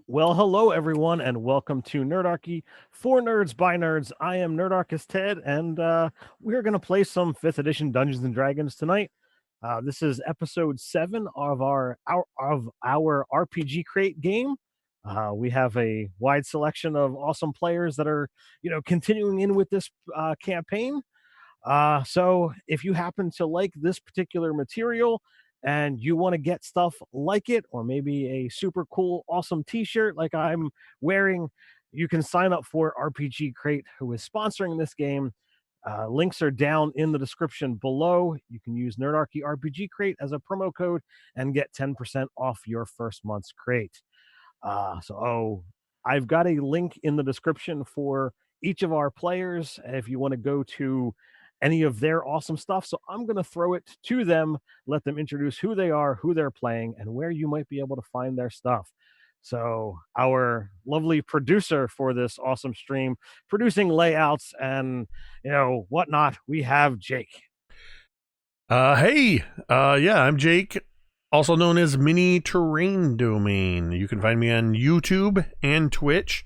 Well, hello everyone, and welcome to Nerdarchy for Nerds by Nerds. I am Nerdarchist Ted, and we're going to play some 5th edition Dungeons and Dragons tonight. This is episode 7 of our RPG Crate game. We have a wide selection of awesome players that are, continuing in with this campaign. So if you happen to like this particular material and you want to get stuff like it, or maybe a super cool, awesome t-shirt like I'm wearing, you can sign up for RPG Crate, who is sponsoring this game. Links are down in the description below. You can use Nerdarchy RPG Crate as a promo code and get 10% off your first month's crate. I've got a link in the description for each of our players if you want to go to any of their awesome stuff. So I'm going to throw it to them, let them introduce who they are, who they're playing, and where you might be able to find their stuff. So our lovely producer for this awesome stream, producing layouts and whatnot, we have Jake. I'm Jake, also known as Mini Terrain Domain. You can find me on YouTube and Twitch.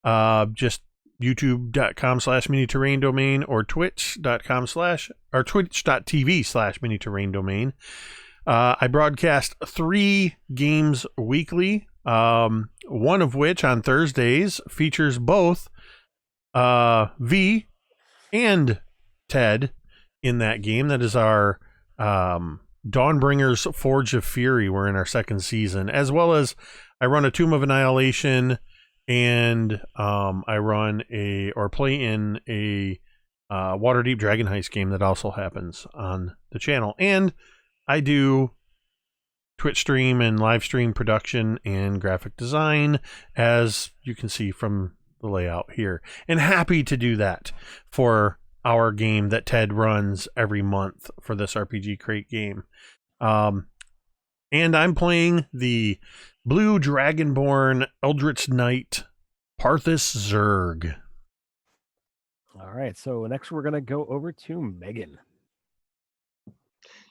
Just youtube.com/mini terrain domain or twitch.tv/mini terrain domain. I broadcast 3 games weekly, one of which on Thursdays features both V and Ted in that game. That is our Dawnbringers Forge of Fury. We're in our 2nd season, as well as I run a Tomb of Annihilation, and I play in a Waterdeep Dragon Heist game that also happens on the channel. And I do Twitch stream and live stream production and graphic design, as you can see from the layout here. And happy to do that for our game that Ted runs every month for this RPG Crate game. And I'm playing the Blue Dragonborn Eldritch Knight Parthus Zerg. All right, so next we're going to go over to Megan.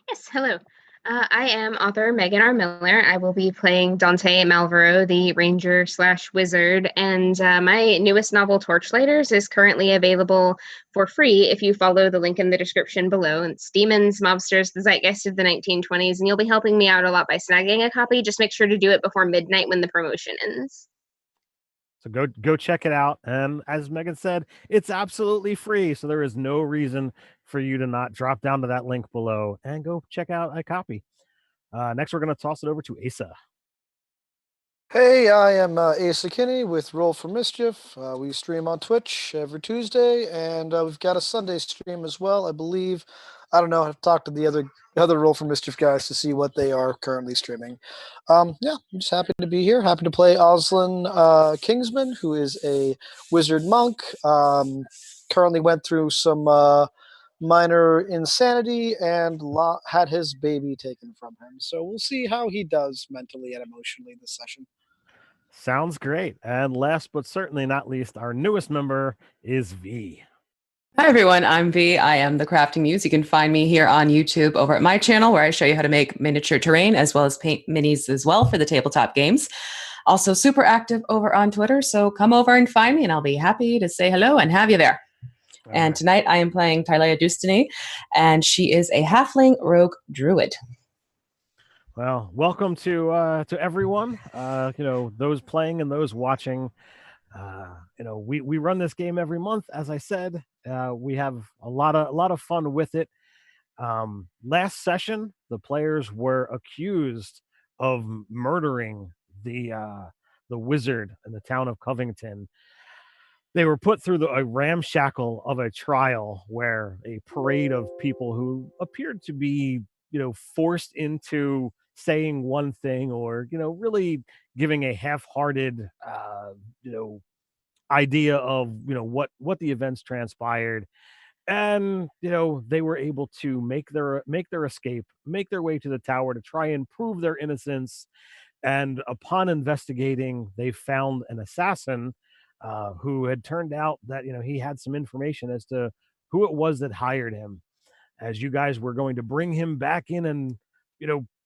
Yes, hello. I am author Megan R. Miller. I will be playing Dante Malvero, the ranger/wizard, and my newest novel, Torchlighters, is currently available for free if you follow the link in the description below. It's Demons, Mobsters, the Zeitgeist of the 1920s, and you'll be helping me out a lot by snagging a copy. Just make sure to do it before midnight when the promotion ends. So go check it out. And as Megan said, it's absolutely free. So there is no reason for you to not drop down to that link below and go check out a copy. Next, we're going to toss it over to Asa. Hey, I am Asa Kinney with Roll for Mischief. We stream on Twitch every Tuesday, and we've got a Sunday stream as well, I believe. I don't know. I've talked to the other Roll for Mischief guys to see what they are currently streaming. I'm just happy to be here. Happy to play Oslin Kingsman, who is a wizard monk. Currently went through some minor insanity and had his baby taken from him. So we'll see how he does mentally and emotionally this session. Sounds great. And last but certainly not least, our newest member is V. Hi everyone, I'm V. I am the Crafting Muse. You can find me here on YouTube over at my channel, where I show you how to make miniature terrain as well as paint minis as well for the tabletop games. Also super active over on Twitter, so come over and find me and I'll be happy to say hello and have you there. And tonight I am playing Tylea Dustiny, and she is a halfling rogue druid. Well, welcome to everyone. Those playing and those watching. We run this game every month. As I said, we have a lot of fun with it. Last session, the players were accused of murdering the wizard in the town of Covington. They were put through a ramshackle of a trial where a parade of people who appeared to be, forced into saying one thing or, really giving a half-hearted, idea of, what the events transpired. And, they were able to make their escape, make their way to the tower to try and prove their innocence. And upon investigating, they found an assassin who had turned out that he had some information as to who it was that hired him. As you guys were going to bring him back in and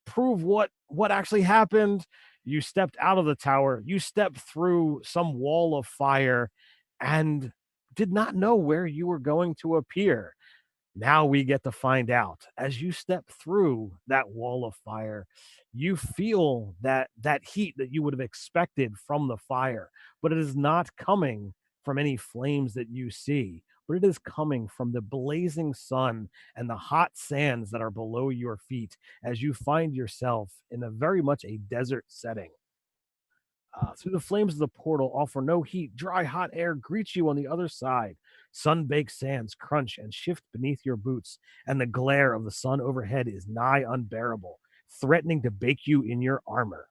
prove what actually happened, You stepped out of the tower, you stepped through some wall of fire, and did not know where you were going to appear. Now we get to find out. As you step through that wall of fire, you feel that heat that you would have expected from the fire, but it is not coming from any flames that you see, but it is coming from the blazing sun and the hot sands that are below your feet as you find yourself in a very much a desert setting. Through the flames of the portal, offer no heat. Dry, hot air greets you on the other side. Sun-baked sands crunch and shift beneath your boots, and the glare of the sun overhead is nigh unbearable, threatening to bake you in your armor.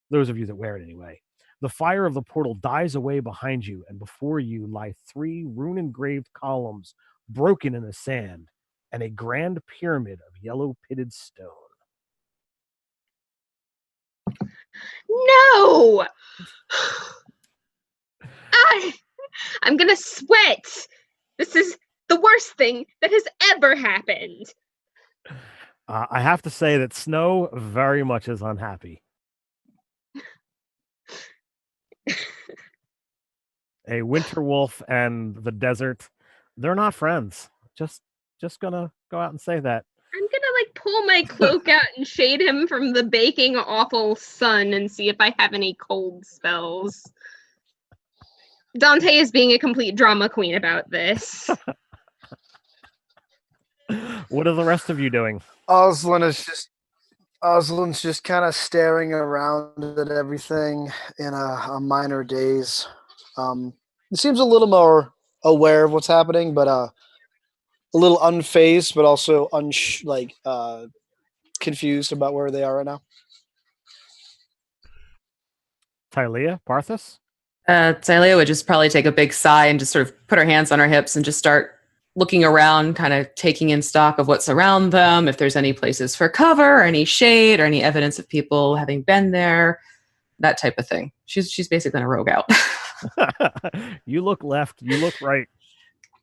Those of you that wear it anyway. The fire of the portal dies away behind you, and before you lie 3 rune-engraved columns broken in the sand and a grand pyramid of yellow-pitted stone. No! I'm gonna sweat. This is the worst thing that has ever happened. I have to say that Snow very much is unhappy. A winter wolf and the desert, they're not friends. Just gonna go out and say that. I'm gonna like pull my cloak out and shade him from the baking awful sun and see if I have any cold spells. Dante is being a complete drama queen about this. What are the rest of you doing? Oslin's just kind of staring around at everything in a minor daze. It seems a little more aware of what's happening, but a little unfazed, but also confused about where they are right now. Tylea, Parthas? Tylea would just probably take a big sigh and just sort of put her hands on her hips and just start looking around, kind of taking in stock of what's around them, if there's any places for cover, or any shade, or any evidence of people having been there, that type of thing. She's basically a rogue out. You look left, you look right,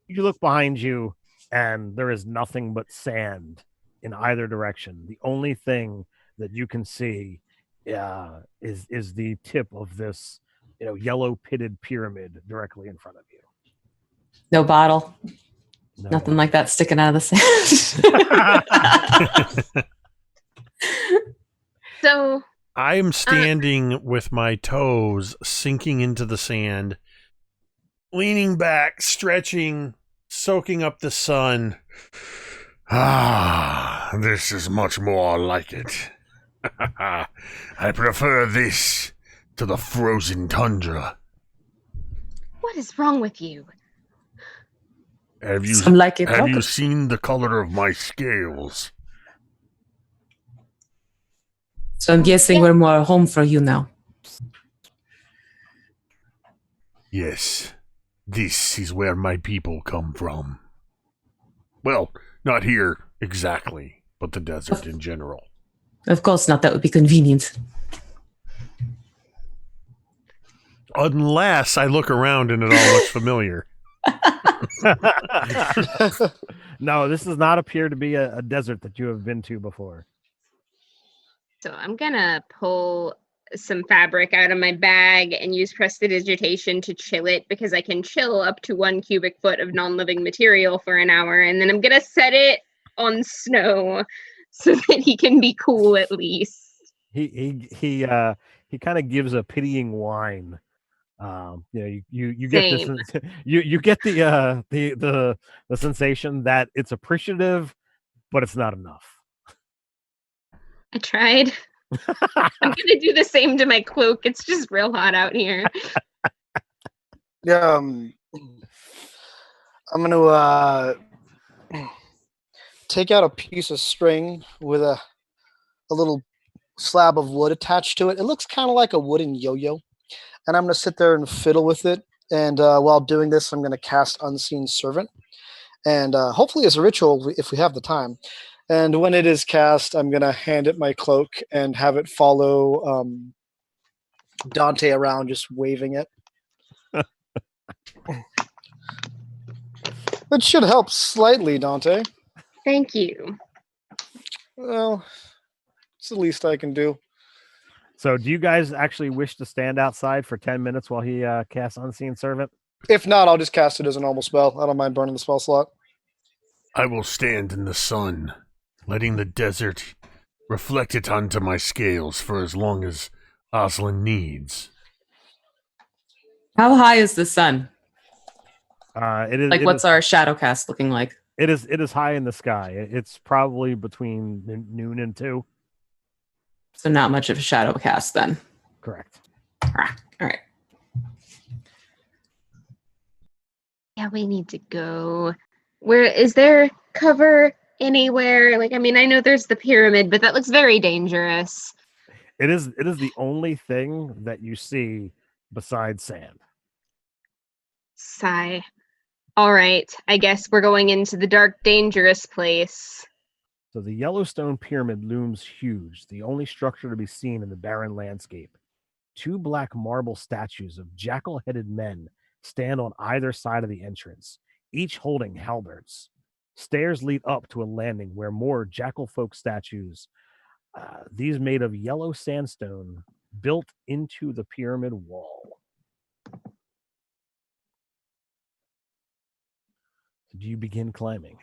you look behind you, and there is nothing but sand in either direction. The only thing that you can see is the tip of this, yellow pitted pyramid directly in front of you. No bottle. No. Nothing like that sticking out of the sand. So I'm standing with my toes sinking into the sand, leaning back, stretching, soaking up the sun. Ah, this is much more like it. I prefer this to the frozen tundra. what is wrong with you? Have you Some like it. have you seen the color of my scales? So I'm guessing we're more home for you now. Yes, this is where my people come from. Well, not here exactly, but the desert in general. Of course not. That would be convenient. Unless I look around and it all looks familiar. No, this does not appear to be a desert that you have been to before. So I'm gonna pull some fabric out of my bag and use prestidigitation to chill it, because I can chill up to 1 cubic foot of non-living material for an hour, and then I'm gonna set it on Snow so that he can be cool at least. He kind of gives a pitying whine. You get this. Same. You get the sensation that it's appreciative, but it's not enough. I tried. I'm gonna do the same to my cloak. It's just real hot out here. Yeah, I'm gonna take out a piece of string with a little slab of wood attached to it. It looks kind of like a wooden yo-yo, and I'm gonna sit there and fiddle with it. And while doing this, I'm gonna cast Unseen Servant, and hopefully as a ritual if we have the time. And when it is cast, I'm going to hand it my cloak and have it follow Dante around, just waving it. That should help slightly, Dante. Thank you. Well, it's the least I can do. So, do you guys actually wish to stand outside for 10 minutes while he casts Unseen Servant? If not, I'll just cast it as a normal spell. I don't mind burning the spell slot. I will stand in the sun, letting the desert reflect it onto my scales for as long as Oslin needs. How high is the sun? It is Like, what's our shadow cast looking like? It is high in the sky. It's probably between noon and 2. So not much of a shadow cast then. Correct. All right. Yeah, we need to go. Where is there cover anywhere? Like, I mean, I know there's the pyramid, but that looks very dangerous. It is the only thing that you see besides sand. Sigh. All right, I guess we're going into the dark, dangerous place. So the Yellowstone Pyramid looms huge, the only structure to be seen in the barren landscape. 2 black marble statues of jackal-headed men stand on either side of the entrance, each holding halberds. Stairs lead up to a landing where more jackal folk statues, these made of yellow sandstone, built into the pyramid wall. Do you begin climbing?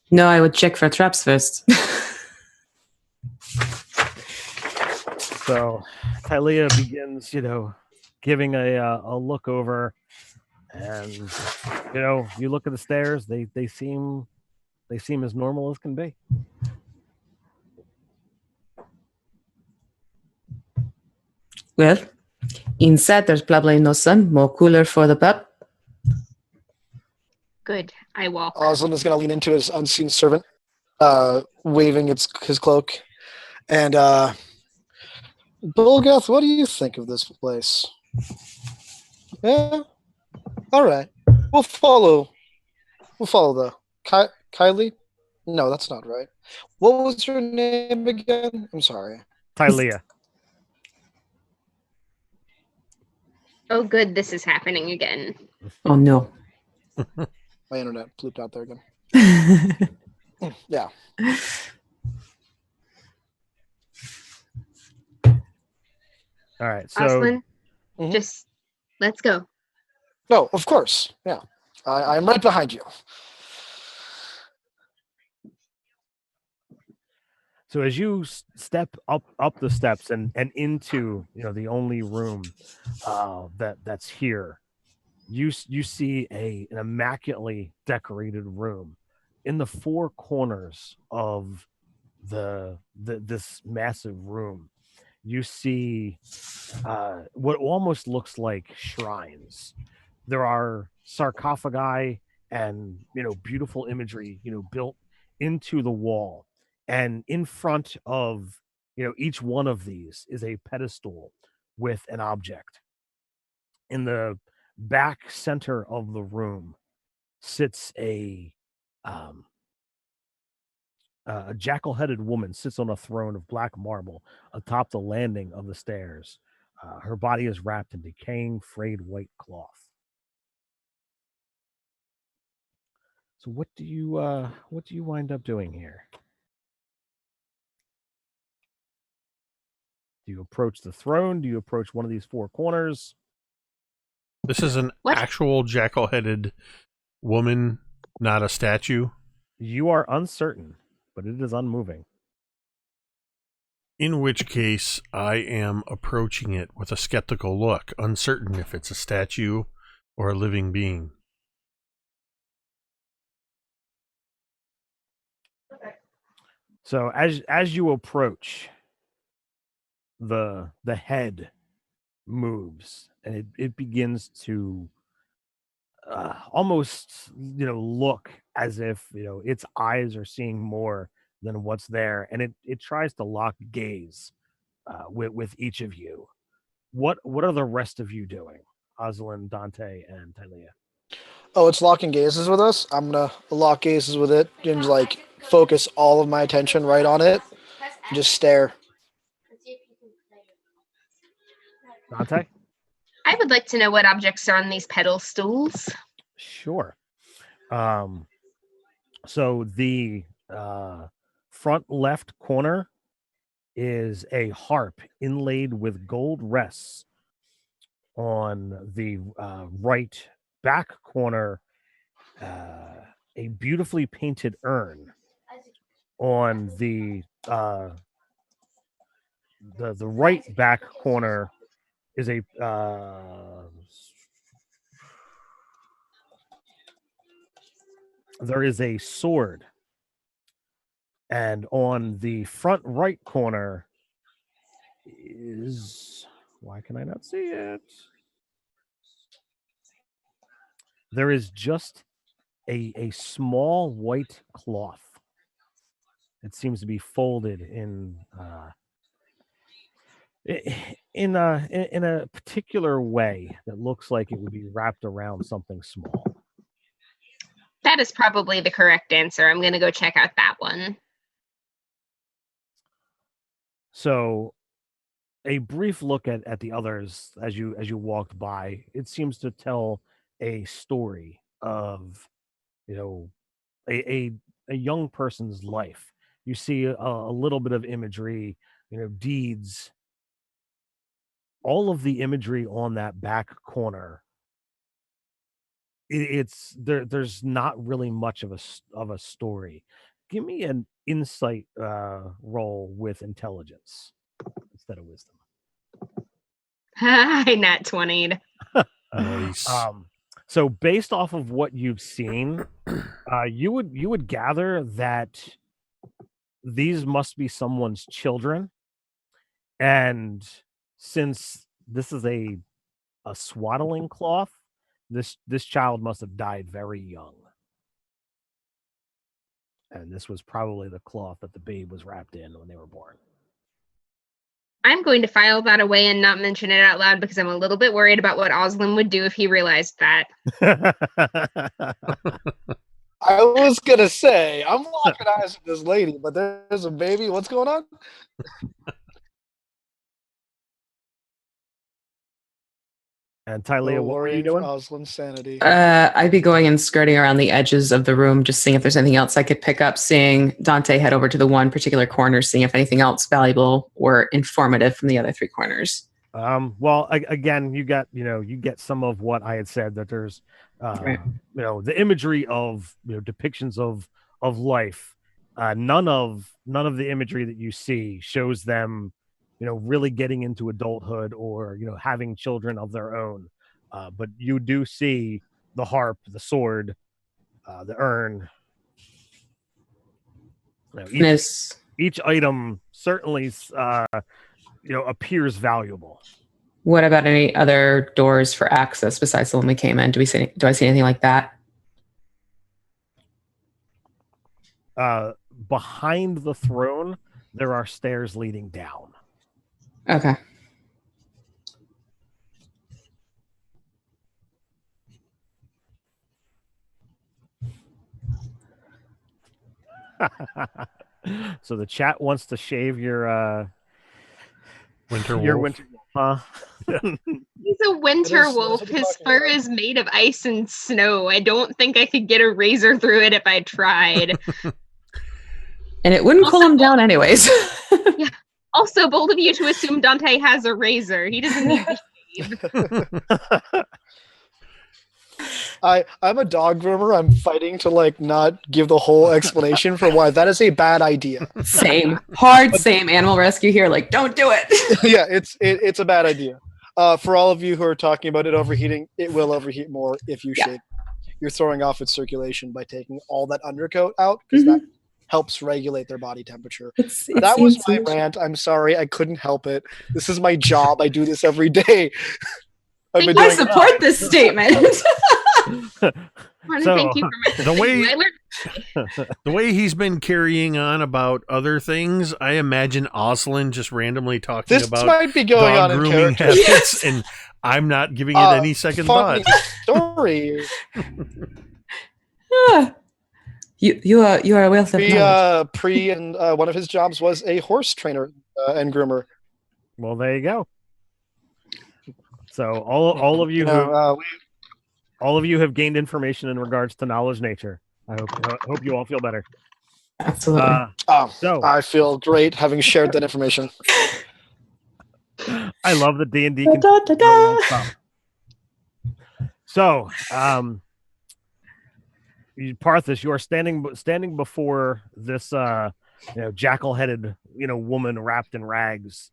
No, I would check for traps first. So Tylea begins, giving a look over, and you look at the stairs. They seem as normal as can be. Well, inside there's probably no sun, more cooler for the pup. Good. I walk. Oslin is going to lean into his unseen servant, waving his cloak. And, Bulgath, what do you think of this place? Yeah? All right. We'll follow the... Kylie? No, that's not right. What was her name again? I'm sorry. Tylea. Oh, good. This is happening again. Oh no. My internet blooped out there again. Yeah. All right. So Oslin, just let's go. No, of course. Yeah. I'm right behind you. So as you step up the steps and into the only room that's here, you see an immaculately decorated room. In the 4 corners of this massive room, you see what almost looks like shrines. There are sarcophagi and beautiful imagery built into the wall. And in front of each one of these is a pedestal with an object. In the back center of the room sits a jackal-headed woman sits on a throne of black marble atop the landing of the stairs. Her body is wrapped in decaying, frayed white cloth. So what do you wind up doing here? Do you approach the throne? Do you approach one of these 4 corners? This is an actual jackal-headed woman, not a statue. You are uncertain, but it is unmoving. In which case, I am approaching it with a skeptical look, uncertain if it's a statue or a living being. So as you approach, the head moves, and it begins to almost look as if its eyes are seeing more than what's there, and it tries to lock gaze with each of you. What are the rest of you doing, Oslin, Dante, and Tylea? Oh, it's locking gazes with us. I'm gonna lock gazes with it and focus all of my attention right on it. And just stare. Dante? I would like to know what objects are on these pedestals. Sure. So the front left corner is a harp inlaid with gold rests. On the right back corner, a beautifully painted urn. On the right back corner is a there is a sword, and on the front right corner is, why can I not see it? There is just a small white cloth. It seems to be folded in a particular way that looks like it would be wrapped around something small. That is probably the correct answer. I'm going to go check out that one. So, a brief look at the others as you walked by, it seems to tell a story of, a young person's life. You see a little bit of imagery, deeds. All of the imagery on that back corner, it's there. There's not really much of a story. Give me an insight roll with intelligence instead of wisdom. I nat 20'd. Nice. So based off of what you've seen, you would gather that these must be someone's children, and since this is a swaddling cloth, this child must have died very young, and this was probably the cloth that the babe was wrapped in when they were born. I'm going to file that away and not mention it out loud because I'm a little bit worried about what Oslin would do if he realized that. I was gonna say, I'm locking eyes with this lady, but there's a baby. What's going on? And Tylea, what were you doing? Oslin's sanity. I'd be going and skirting around the edges of the room, just seeing if there's anything else I could pick up, seeing Dante head over to the one particular corner, seeing if anything else valuable or informative from the other three corners. Well, again, you get some of what I had said, that there's, Right. the imagery of, depictions of life. None of the imagery that you see shows them, really getting into adulthood or, having children of their own. But you do see the harp, the sword, the urn. Each item certainly, appears valuable. What about any other doors for access besides the one we came in? Do I see anything like that? Behind the throne, there are stairs leading down. Okay. So the chat wants to shave your Winter your wolf. winter wolf, huh? He's a winter That's wolf. what I'm His talking fur about. is made of ice and snow. I don't think I could get a razor through it if I tried. And it wouldn't cool him down anyways. Also, bold of you to assume Dante has a razor. He doesn't need to shave. I'm a dog groomer. I'm fighting to not give the whole explanation for why that is a bad idea. Same animal rescue here. Don't do it. Yeah, it's a bad idea. For all of you who are talking about it overheating, it will overheat more if you shave. You're throwing off its circulation by taking all that undercoat out, because that helps regulate their body temperature. That was my rant. I'm sorry, I couldn't help it. This is my job. I do this every day. I support this statement. I want to thank you for the way he's been carrying on about other things, I imagine Oslin just randomly talking This about might be going dog on in grooming character. habits, and I'm not giving it any second thought. Funny story. You are a wealth of knowledge. Pre and one of his jobs was a horse trainer and groomer. Well, there you go. So all of you all of you have gained information in regards to knowledge nature. I hope you all feel better. Absolutely. So I feel great having shared that information. I love the D&D. Da, da, da, da. So, Parthas, you are standing before this, jackal-headed, woman wrapped in rags,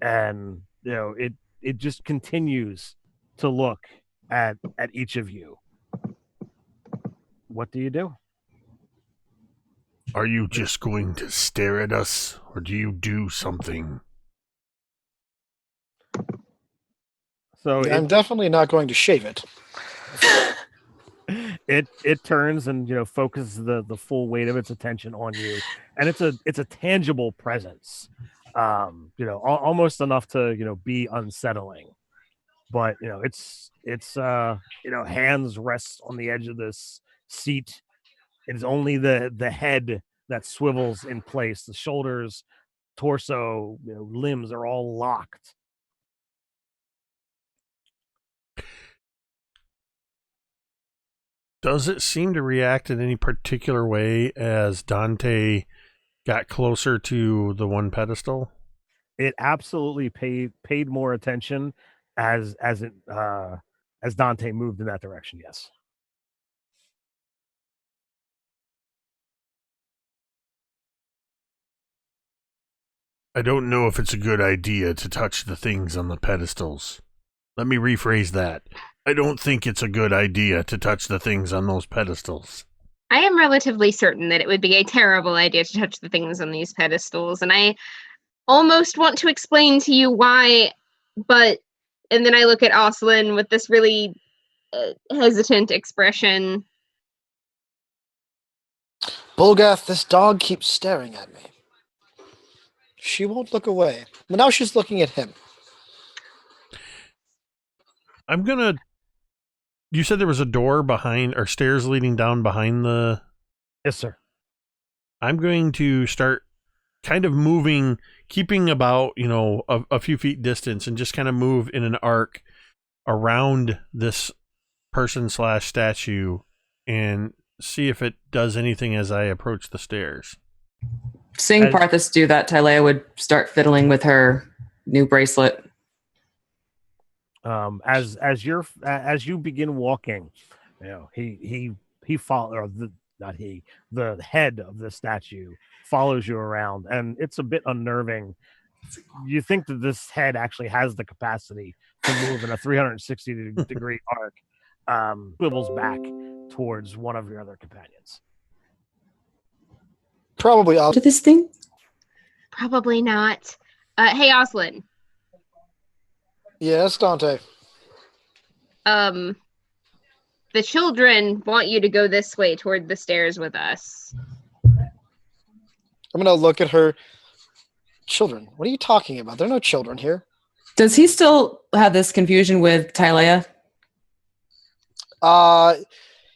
and it just continues to look at each of you. What do you do? Are you just going to stare at us, or do you do something? So I'm definitely not going to shave it. it turns and focuses the full weight of its attention on you, and it's a tangible presence, almost enough to be unsettling, but it's hands rest on the edge of this seat. It's only the head that swivels in place. The shoulders, torso, limbs are all locked. Does it seem to react in any particular way as Dante got closer to the one pedestal? It absolutely paid more attention as Dante moved in that direction. Yes. I don't know if it's a good idea to touch the things on the pedestals. Let me rephrase that. I don't think it's a good idea to touch the things on those pedestals. I am relatively certain that it would be a terrible idea to touch the things on these pedestals, and I almost want to explain to you why, and then I look at Oslin with this really hesitant expression. Bulgath, this dog keeps staring at me. She won't look away. But now she's looking at him. I'm gonna. You said there was a door behind, or stairs leading down behind the. Yes, sir. I'm going to start kind of moving, keeping about, a few feet distance, and just kind of move in an arc around this person/statue and see if it does anything as I approach the stairs. Seeing Parthas do that, Tylea would start fiddling with her new bracelet. As you begin walking, he follow, or the head of the statue follows you around, and it's a bit unnerving. You think that this head actually has the capacity to move in a 360 degree arc, swivels back towards one of your other companions. Probably To this thing? Probably not. Hey, Oslin. Yes, Dante. The children want you to go this way toward the stairs with us. I'm going to look at her. Children? What are you talking about? There are no children here. Does he still have this confusion with Tylea?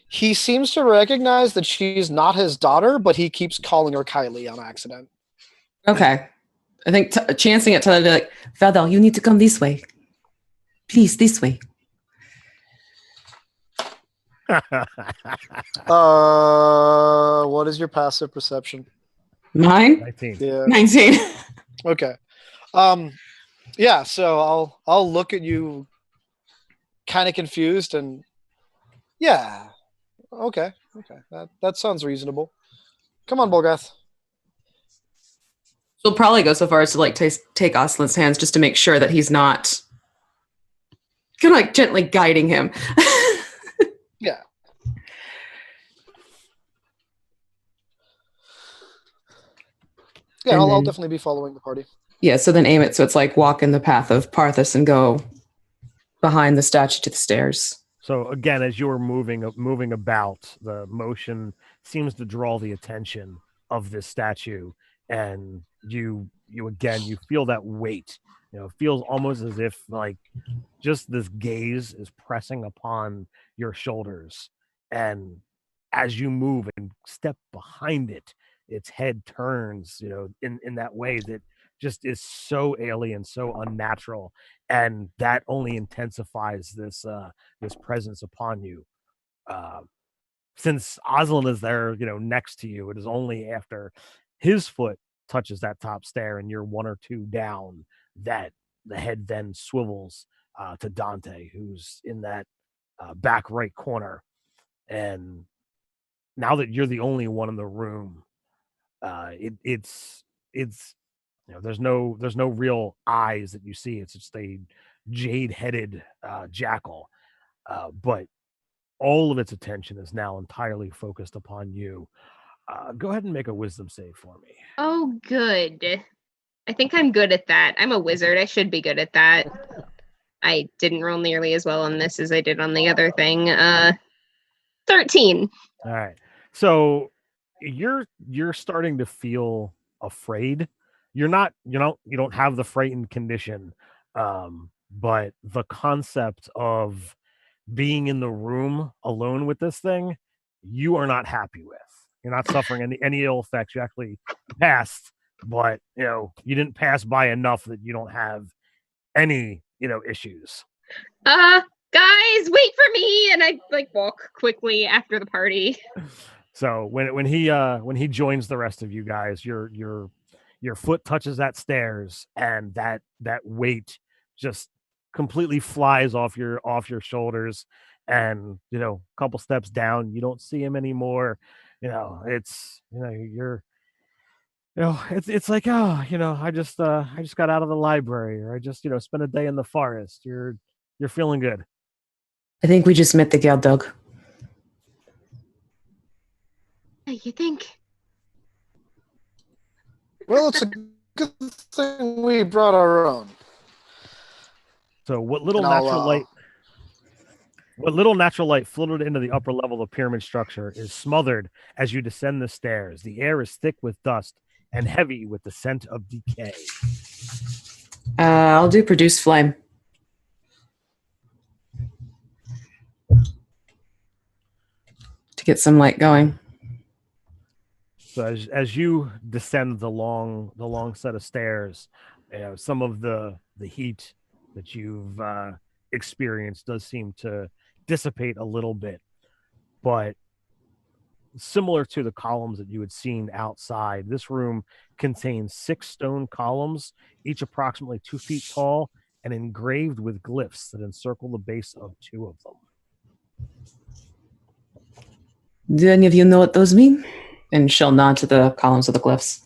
He seems to recognize that she's not his daughter, but he keeps calling her Kylie on accident. Okay. I think chancing it to like, Vadal, you need to come this way. Please, this way. What is your passive perception? Mine? 19. Yeah. 19. Okay. Yeah, so I'll look at you kind of confused and yeah. Okay. That sounds reasonable. Come on, Bolgath. She'll probably go so far as to like take Oslin's hands just to make sure that he's not kind of like gently guiding him. Yeah. Yeah, I'll definitely be following the party. Yeah, so then aim it so it's like walk in the path of Parthas and go behind the statue to the stairs. So again, as you're moving about, the motion seems to draw the attention of this statue, and you feel that weight. It feels almost as if like just this gaze is pressing upon your shoulders, and as you move and step behind it, its head turns, in that way that just is so alien, so unnatural, and that only intensifies this presence upon you. since Aslan is there, next to you, it is only after his foot touches that top stair and you're one or two down that the head then swivels to Dante, who's in that back right corner. And now that you're the only one in the room, it's there's no real eyes that you see. It's just a jade-headed jackal, but all of its attention is now entirely focused upon you. Go ahead and make a wisdom save for me. Oh, good. I think I'm good at that. I'm a wizard. I should be good at that. I didn't roll nearly as well on this as I did on the other thing. 13. All right. So you're starting to feel afraid. You don't have the frightened condition, but the concept of being in the room alone with this thing, you are not happy with. You're not suffering any ill effects. You actually passed, but you didn't pass by enough that you don't have any issues. Guys, wait for me, and I walk quickly after the party. So when he joins the rest of you guys, your foot touches that stairs, and that weight just completely flies off your shoulders, and a couple steps down, you don't see him anymore. It's you're it's like, I just got out of the library, or I just spent a day in the forest. You're feeling good. I think we just met the girl dog. You think? Well, it's a good thing we brought our own. So what little natural light floated into the upper level of the pyramid structure is smothered as you descend the stairs. The air is thick with dust and heavy with the scent of decay. I'll do produce flame. To get some light going. So as you descend the long set of stairs, some of the heat that you've experienced does seem to dissipate a little bit, but similar to the columns that you had seen outside, this room contains 6 stone columns, each approximately 2 feet tall and engraved with glyphs that encircle the base of 2 of them. Do any of you know what those mean? And she'll nod to the columns of the glyphs.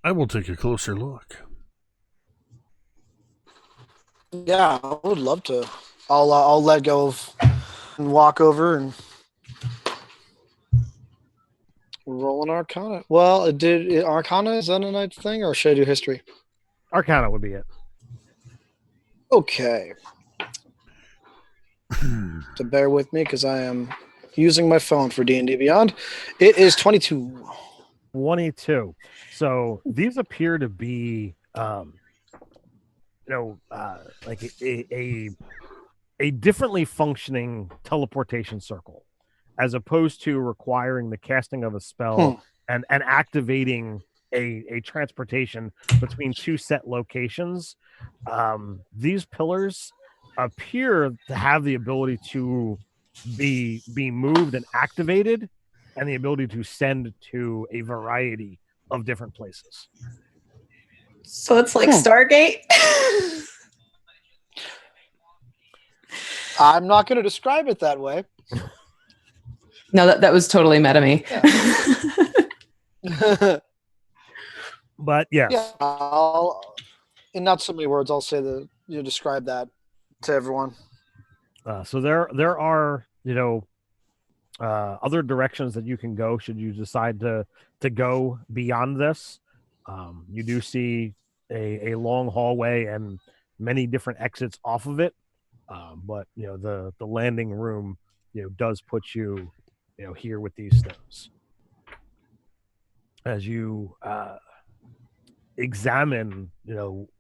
I will take a closer look. Yeah, I would love to. I'll let go of and walk over and roll an Arcana. Well, Arcana, is that a night thing, or should I do history? Arcana would be it. Okay. So bear with me because I am using my phone for D&D Beyond. It is 22. 22. So these appear to be, like a differently functioning teleportation circle, as opposed to requiring the casting of a spell and activating a transportation between 2 set locations. These pillars appear to have the ability to be moved and activated, and the ability to send to a variety of different places. So it's like Stargate? I'm not going to describe it that way. No, that was totally meta me. Yeah. But yes. Yeah, in not so many words, I'll say describe that to everyone. So there are other directions that you can go should you decide to go beyond this. You do see a long hallway and many different exits off of it, but the landing room does put you here with these stones. As you examine,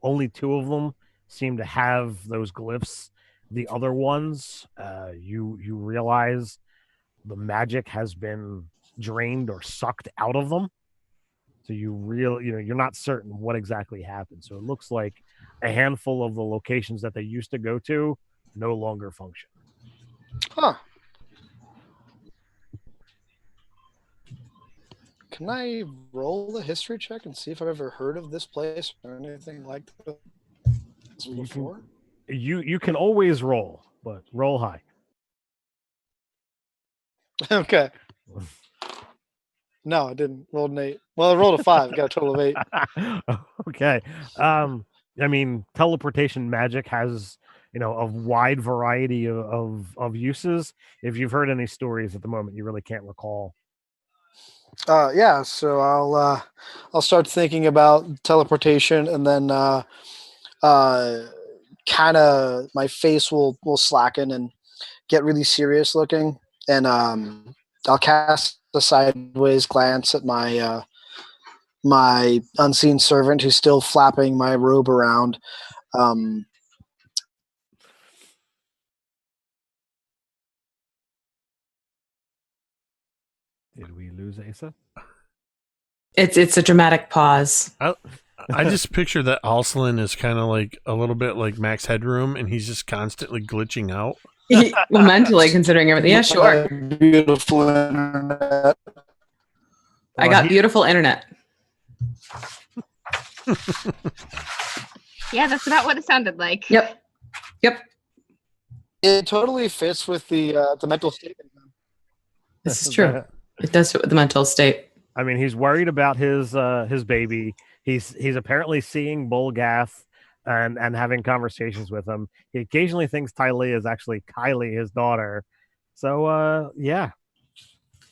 only 2 of them seem to have those glyphs. The other ones, you realize the magic has been drained or sucked out of them. So you're not certain what exactly happened. So it looks like a handful of the locations that they used to go to no longer function. Huh. Can I roll a history check and see if I've ever heard of this place or anything like this before? You can always roll, but roll high. Okay. No, I didn't. Rolled an 8. Well, I rolled a 5. Got a total of 8. Okay. I mean, teleportation magic has, a wide variety of uses. If you've heard any stories at the moment, you really can't recall. Yeah, so I'll start thinking about teleportation, and then kind of my face will slacken and get really serious looking, and I'll cast a sideways glance at my my unseen servant who's still flapping my robe around. Did we lose Asa? It's a dramatic pause. I just picture that Alsalin is kind of like a little bit like Max Headroom, and he's just constantly glitching out. Well, mentally considering everything. Yeah, sure. Beautiful internet. I got beautiful internet. Yeah, that's about what it sounded like. Yep. It totally fits with the mental state. This is true. It does fit with the mental state. I mean, he's worried about his baby. He's apparently seeing Bulgath and having conversations with him. He occasionally thinks Tylee is actually Kylie, his daughter. So yeah.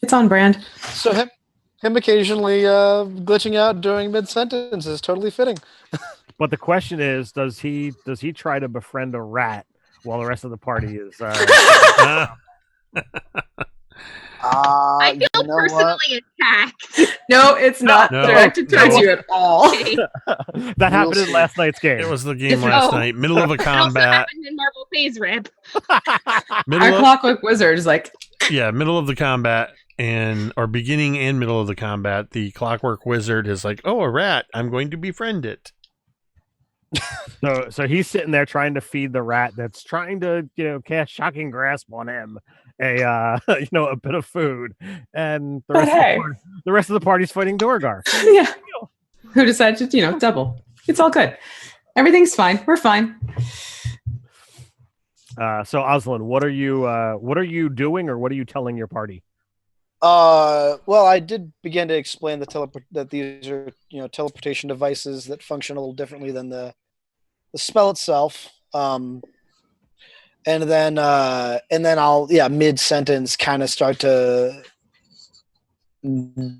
It's on brand. So him occasionally glitching out during mid-sentence is totally fitting. But the question is, does he try to befriend a rat while the rest of the party is I feel personally attacked. No, it's not directed towards you at all. That happened in last night's game. It was the game last night. Middle of a Also combat. happened in Marvel Phase Rip. Our Clockwork Wizard is like... Yeah, middle of the combat, or beginning and middle of the combat, the Clockwork Wizard is like, oh, a rat. I'm going to befriend it. So he's sitting there trying to feed the rat that's trying to, cast shocking grasp on him a bit of food, and the rest of the party's fighting Dorgar. Yeah, who decided to double? It's all good. Everything's fine. We're fine. So Oslin, what are you doing, or what are you telling your party? Well, I did begin to explain that these are teleportation devices that function a little differently than the spell itself. And then I'll mid sentence kind of start to like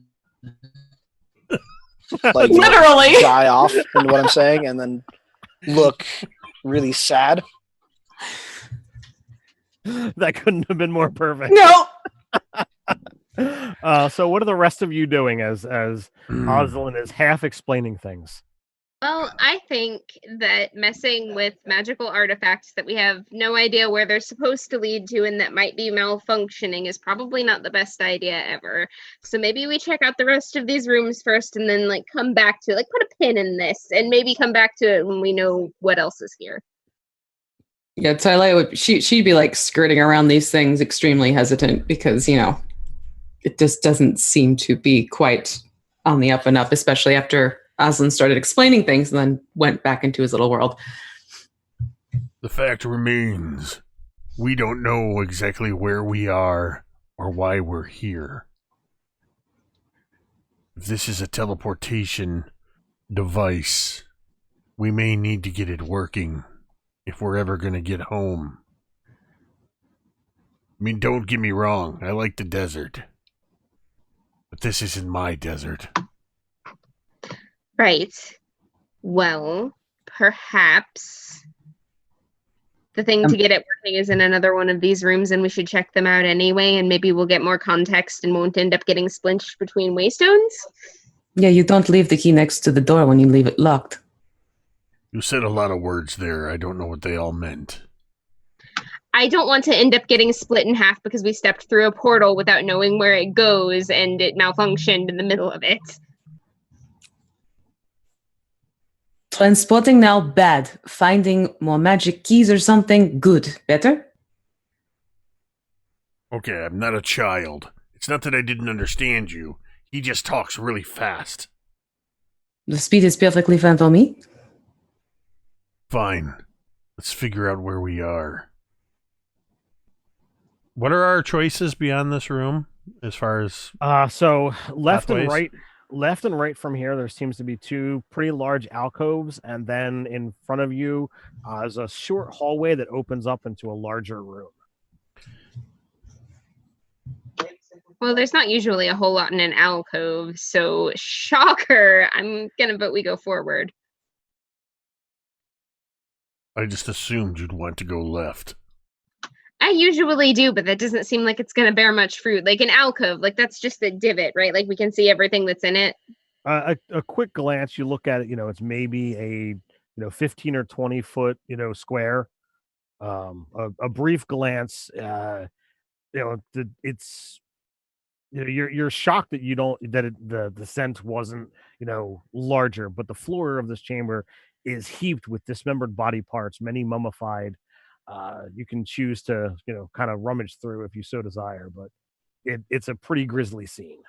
literally die off in what I'm saying, and then look really sad. That couldn't have been more perfect. No. So what are the rest of you doing as Oslin is half explaining things? Well, I think that messing with magical artifacts that we have no idea where they're supposed to lead to and that might be malfunctioning is probably not the best idea ever. So maybe we check out the rest of these rooms first and then come back to put a pin in this and maybe come back to it when we know what else is here. Yeah, Tylee she'd be skirting around these things, extremely hesitant because, it just doesn't seem to be quite on the up and up, especially after Oslin started explaining things and then went back into his little world. The fact remains, we don't know exactly where we are or why we're here. If this is a teleportation device, we may need to get it working if we're ever going to get home. I mean, don't get me wrong, I like the desert. But this isn't my desert. Right. Well, perhaps the thing to get it working is in another one of these rooms, and we should check them out anyway, and maybe we'll get more context and won't end up getting splinched between waystones. Yeah, you don't leave the key next to the door when you leave it locked. You said a lot of words there. I don't know what they all meant. I don't want to end up getting split in half because we stepped through a portal without knowing where it goes and it malfunctioned in the middle of it. Transporting now, bad. Finding more magic keys or something, good. Better? Okay, I'm not a child. It's not that I didn't understand you. He just talks really fast. The speed is perfectly fine for me. Fine. Let's figure out where we are. What are our choices beyond this room as far as So left pathways? and right from here, there seems to be two pretty large alcoves, and then in front of you is a short hallway that opens up into a larger room. Well, there's not usually a whole lot in an alcove, so shocker. I'm gonna vote we go forward. I just assumed you'd want to go left. I usually do, but that doesn't seem like it's gonna bear much fruit. Like an alcove, like that's just a divot, right? Like we can see everything that's in it. A quick glance, you look at it, it's maybe a 15 or 20 foot square. A brief glance, it's you're shocked that the scent wasn't larger, but the floor of this chamber is heaped with dismembered body parts, many mummified. You can choose to kind of rummage through if you so desire, but it's a pretty grisly scene.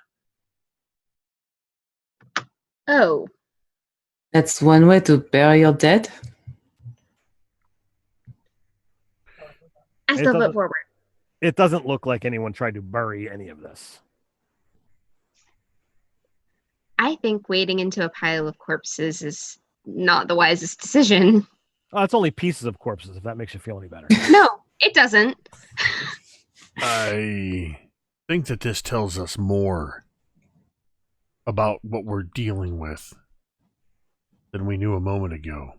Oh, That's one way to bury your dead. I It still vote doesn't, forward. it doesn't look like anyone tried to bury any of this. I think wading into a pile of corpses is not the wisest decision. It's only pieces of corpses, if that makes you feel any better. No, it doesn't. I think that this tells us more about what we're dealing with than we knew a moment ago.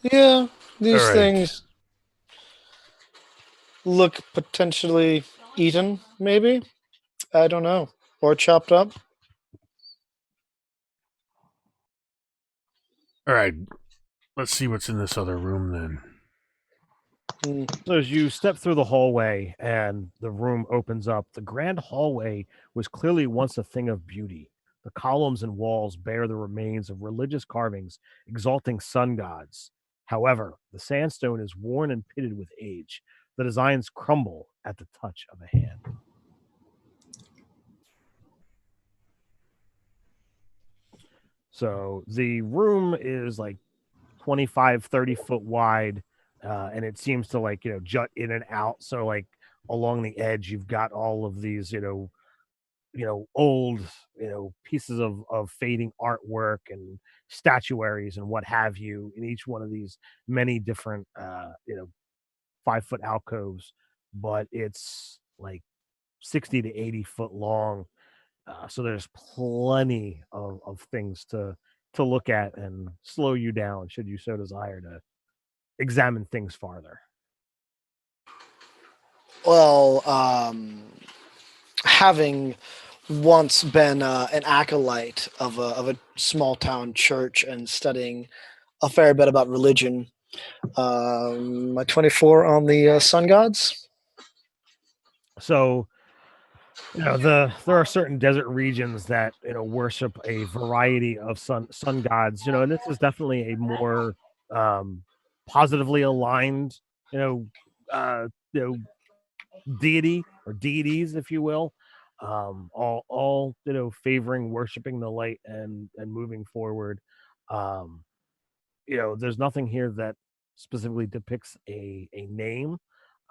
Yeah, these All right. things look potentially eaten, maybe? I don't know. Or chopped up. All right. Let's see what's in this other room then. So as you step through the hallway and the room opens up, the grand hallway was clearly once a thing of beauty. The columns and walls bear the remains of religious carvings exalting sun gods. However, the sandstone is worn and pitted with age. The designs crumble at the touch of a hand. So the room is like 25, 30 foot wide, and it seems to jut in and out. So like along the edge, you've got all of these old pieces of fading artwork and statuaries and what have you in each one of these many different 5 foot alcoves, but it's like 60 to 80 foot long. So there's plenty of things to look at and slow you down should you so desire to examine things farther. Well, having once been an acolyte of a small town church and studying a fair bit about religion, my 24 on the sun gods. So there are certain desert regions that worship a variety of sun gods, and this is definitely a more positively aligned you know uh you know deity or deities, if you will, all favoring worshiping the light and moving forward. um there's nothing here that specifically depicts a name,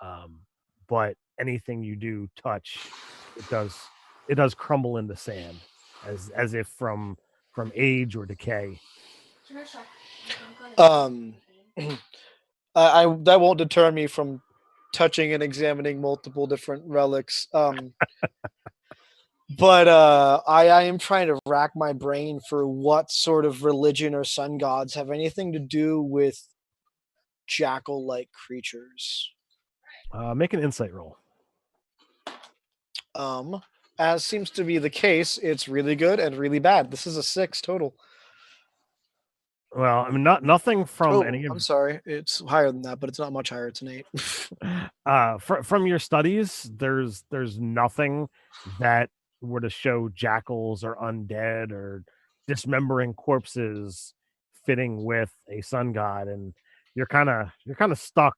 um but anything you do touch, it does crumble into sand, as if from age or decay. Um, I that won't deter me from touching and examining multiple different relics. But I am trying to rack my brain for what sort of religion or sun gods have anything to do with jackal-like creatures. Make an insight roll. Um, as seems to be the case, it's really good and really bad. This is a 6 total. Well, I mean, nothing from Oh, any of I'm sorry. It's higher than that, but it's not much higher. It's an 8. from your studies, there's nothing that were to show jackals or undead or dismembering corpses fitting with a sun god. And you're kind of stuck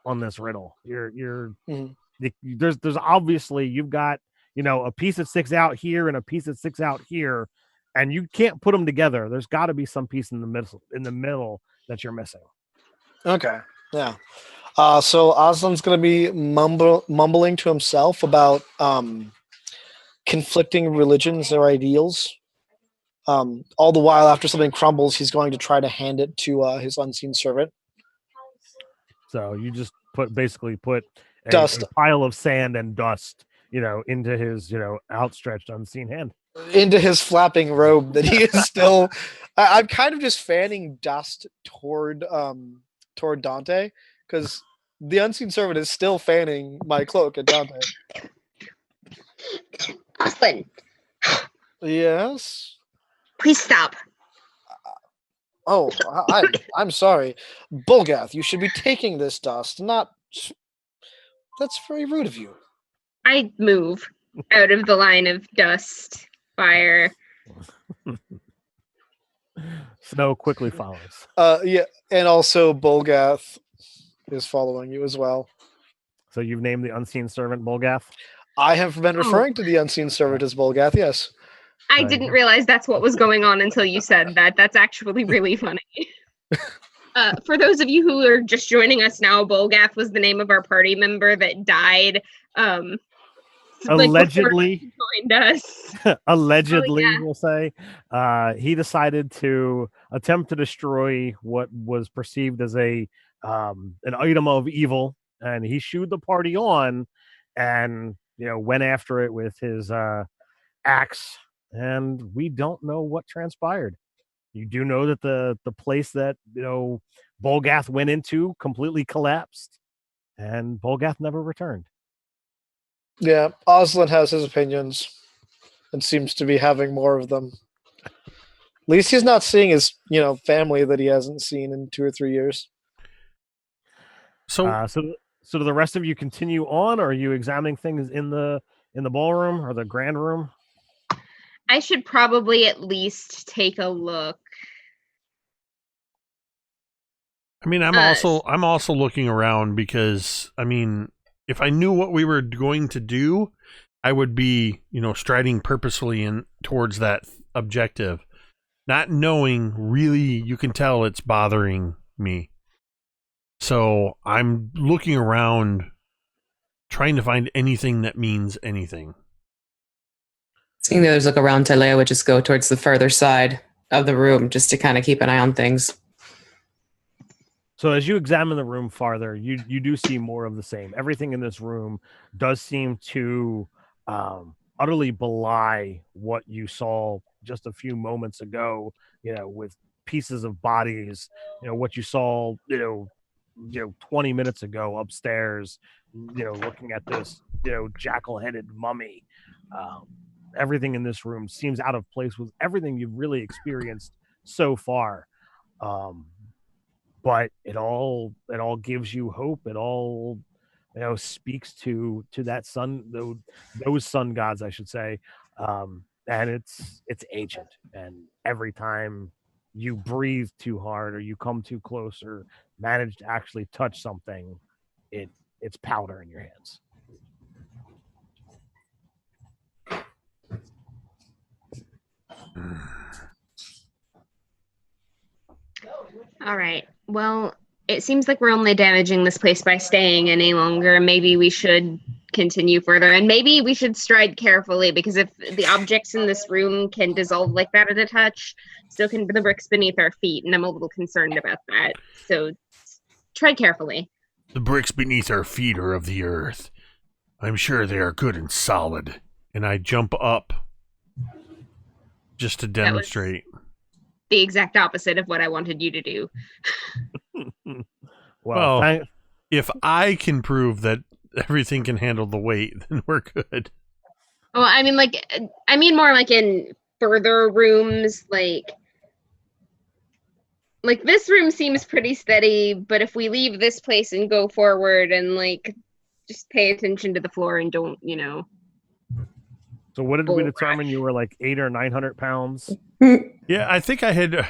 on this riddle. You're Mhm. there's obviously you've got a piece that sticks out here and a piece that sticks out here, and you can't put them together. There's got to be some piece in the middle that you're missing. Okay. Yeah. So Aslan's going to be mumbling to himself about conflicting religions or ideals. All the while, after something crumbles, he's going to try to hand it to his unseen servant. So you just basically put a Dust. pile of sand and dust, into his, outstretched unseen hand. Into his flapping robe that he is still. I'm kind of just fanning dust toward Dante because the unseen servant is still fanning my cloak at Dante. Aslan, Yes. please stop. Oh, I'm sorry, Bulgath. You should be taking this dust, not. That's very rude of you. I move out of the line of dust, fire. Snow quickly follows. Yeah, and also Bulgath is following you as well. So you've named the unseen servant Bulgath? I have been referring to the unseen servant as Bulgath, yes. I didn't realize that's what was going on until you said that. That's actually really funny. For those of you who are just joining us now, Bulgath was the name of our party member that died. Allegedly, he joined us. Allegedly, Oh, yeah. we'll say. He decided to attempt to destroy what was perceived as an item of evil, and he shooed the party on, and went after it with his axe. And we don't know what transpired. You do know that the place that Bulgath went into completely collapsed, and Bulgath never returned. Yeah, Aslan has his opinions and seems to be having more of them. At least he's not seeing his, family that he hasn't seen in 2 or 3 years. So, So do the rest of you continue on, or are you examining things in the ballroom or the grand room? I should probably at least take a look. I mean, I'm also looking around because, I mean, if I knew what we were going to do, I would be, striding purposefully towards that objective. Not knowing, really, you can tell it's bothering me. So I'm looking around, trying to find anything that means anything. Seeing the others look around, Talea would just go towards the further side of the room just to kind of keep an eye on things. So as you examine the room farther, you do see more of the same. Everything in this room does seem to utterly belie what you saw just a few moments ago, with pieces of bodies, what you saw, 20 minutes ago upstairs, looking at this, jackal-headed mummy. Everything in this room seems out of place with everything you've really experienced so far. But it all gives you hope. It all speaks to that sun, those sun gods, I should say. And it's ancient, and every time you breathe too hard or you come too close or manage to actually touch something, it's powder in your hands. All right. Well, it seems like we're only damaging this place by staying any longer. Maybe we should continue further, and maybe we should stride carefully, because if the objects in this room can dissolve like that at a touch, so can the bricks beneath our feet, and I'm a little concerned about that. So tread carefully. The bricks beneath our feet are of the earth. I'm sure they are good and solid. And I jump up just to demonstrate. The exact opposite of what I wanted you to do. Well, if I can prove that everything can handle the weight, then we're good. Oh, I mean more like in further rooms, like this room seems pretty steady, but if we leave this place and go forward and just pay attention to the floor and don't, So what did we determine? You were 800 or 900 pounds? Yeah, I think I had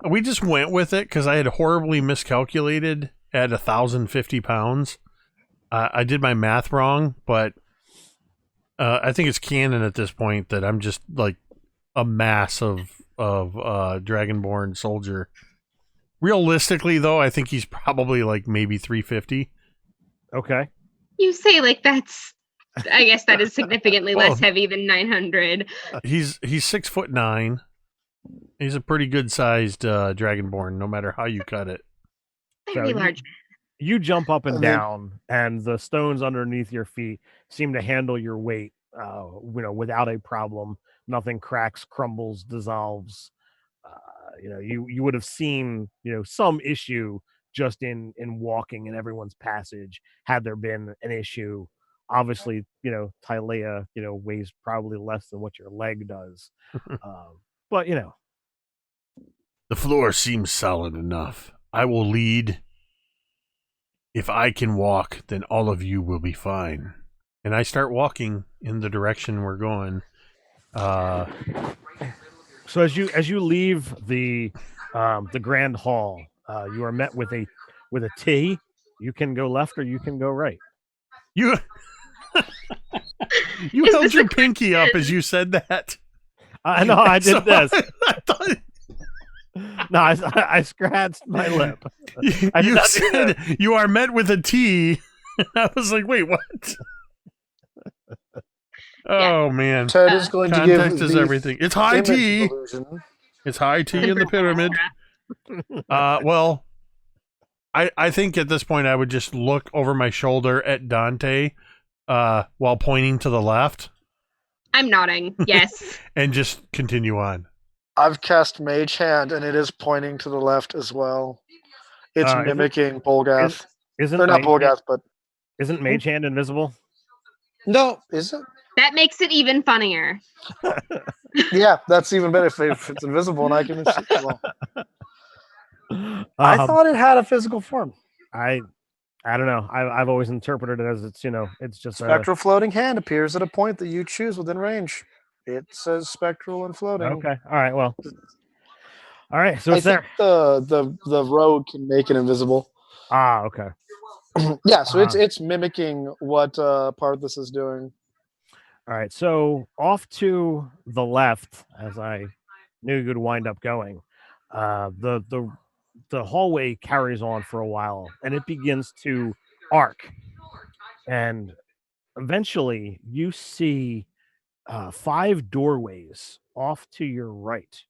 We just went with it because I had horribly miscalculated at 1,050 pounds. I did my math wrong, but I think it's canon at this point that I'm just like a mass of Dragonborn soldier. Realistically, though, I think he's probably like maybe 350. Okay. You say like that's. I guess that is significantly Well, less heavy than 900. He's 6'9". He's a pretty good sized Dragonborn, no matter how you cut it. Very So large. You jump up and And then- down, and the stones underneath your feet seem to handle your weight, without a problem. Nothing cracks, crumbles, dissolves. You would have seen, some issue just in walking in everyone's passage had there been an issue. Obviously, Tylea, weighs probably less than what your leg does. But The floor seems solid enough. I will lead. If I can walk, then all of you will be fine. And I start walking in the direction we're going. So as you leave the grand hall, you are met with a T. You can go left or you can go right. You you Is held this your a pinky up question? as you said that. I know I did So this. I thought No, I scratched my lip. I did you not do said you are met with a T. I was like, wait, what? Oh man, Ted is going to give context is the everything. It's high image T. illusion. It's high T in the pyramid. Well, I think at this point I would just look over my shoulder at Dante while pointing to the left I'm nodding. Yes. and just continue on. I've cast Mage Hand, and it is pointing to the left as well. It's Is it- mimicking Bolgath. Isn't Or not Mage Hand- Bolgath, but... Isn't Mage Hand invisible? No, is it? That makes it even funnier. Yeah, that's even better if it's invisible and I can see it. Well, I thought it had a physical form. I don't know. I've always interpreted it as it's just a Spectral floating hand appears at a point that you choose within range. It says spectral and floating. okay. All right. Well. All right. So I it's think there. the rogue can make it invisible. Ah. Okay. Yeah, so Uh-huh. it's mimicking what part this is doing. All right. So off to the left, as I knew you'd wind up going, the hallway carries on for a while, and it begins to arc, and eventually you see 5 doorways off to your right.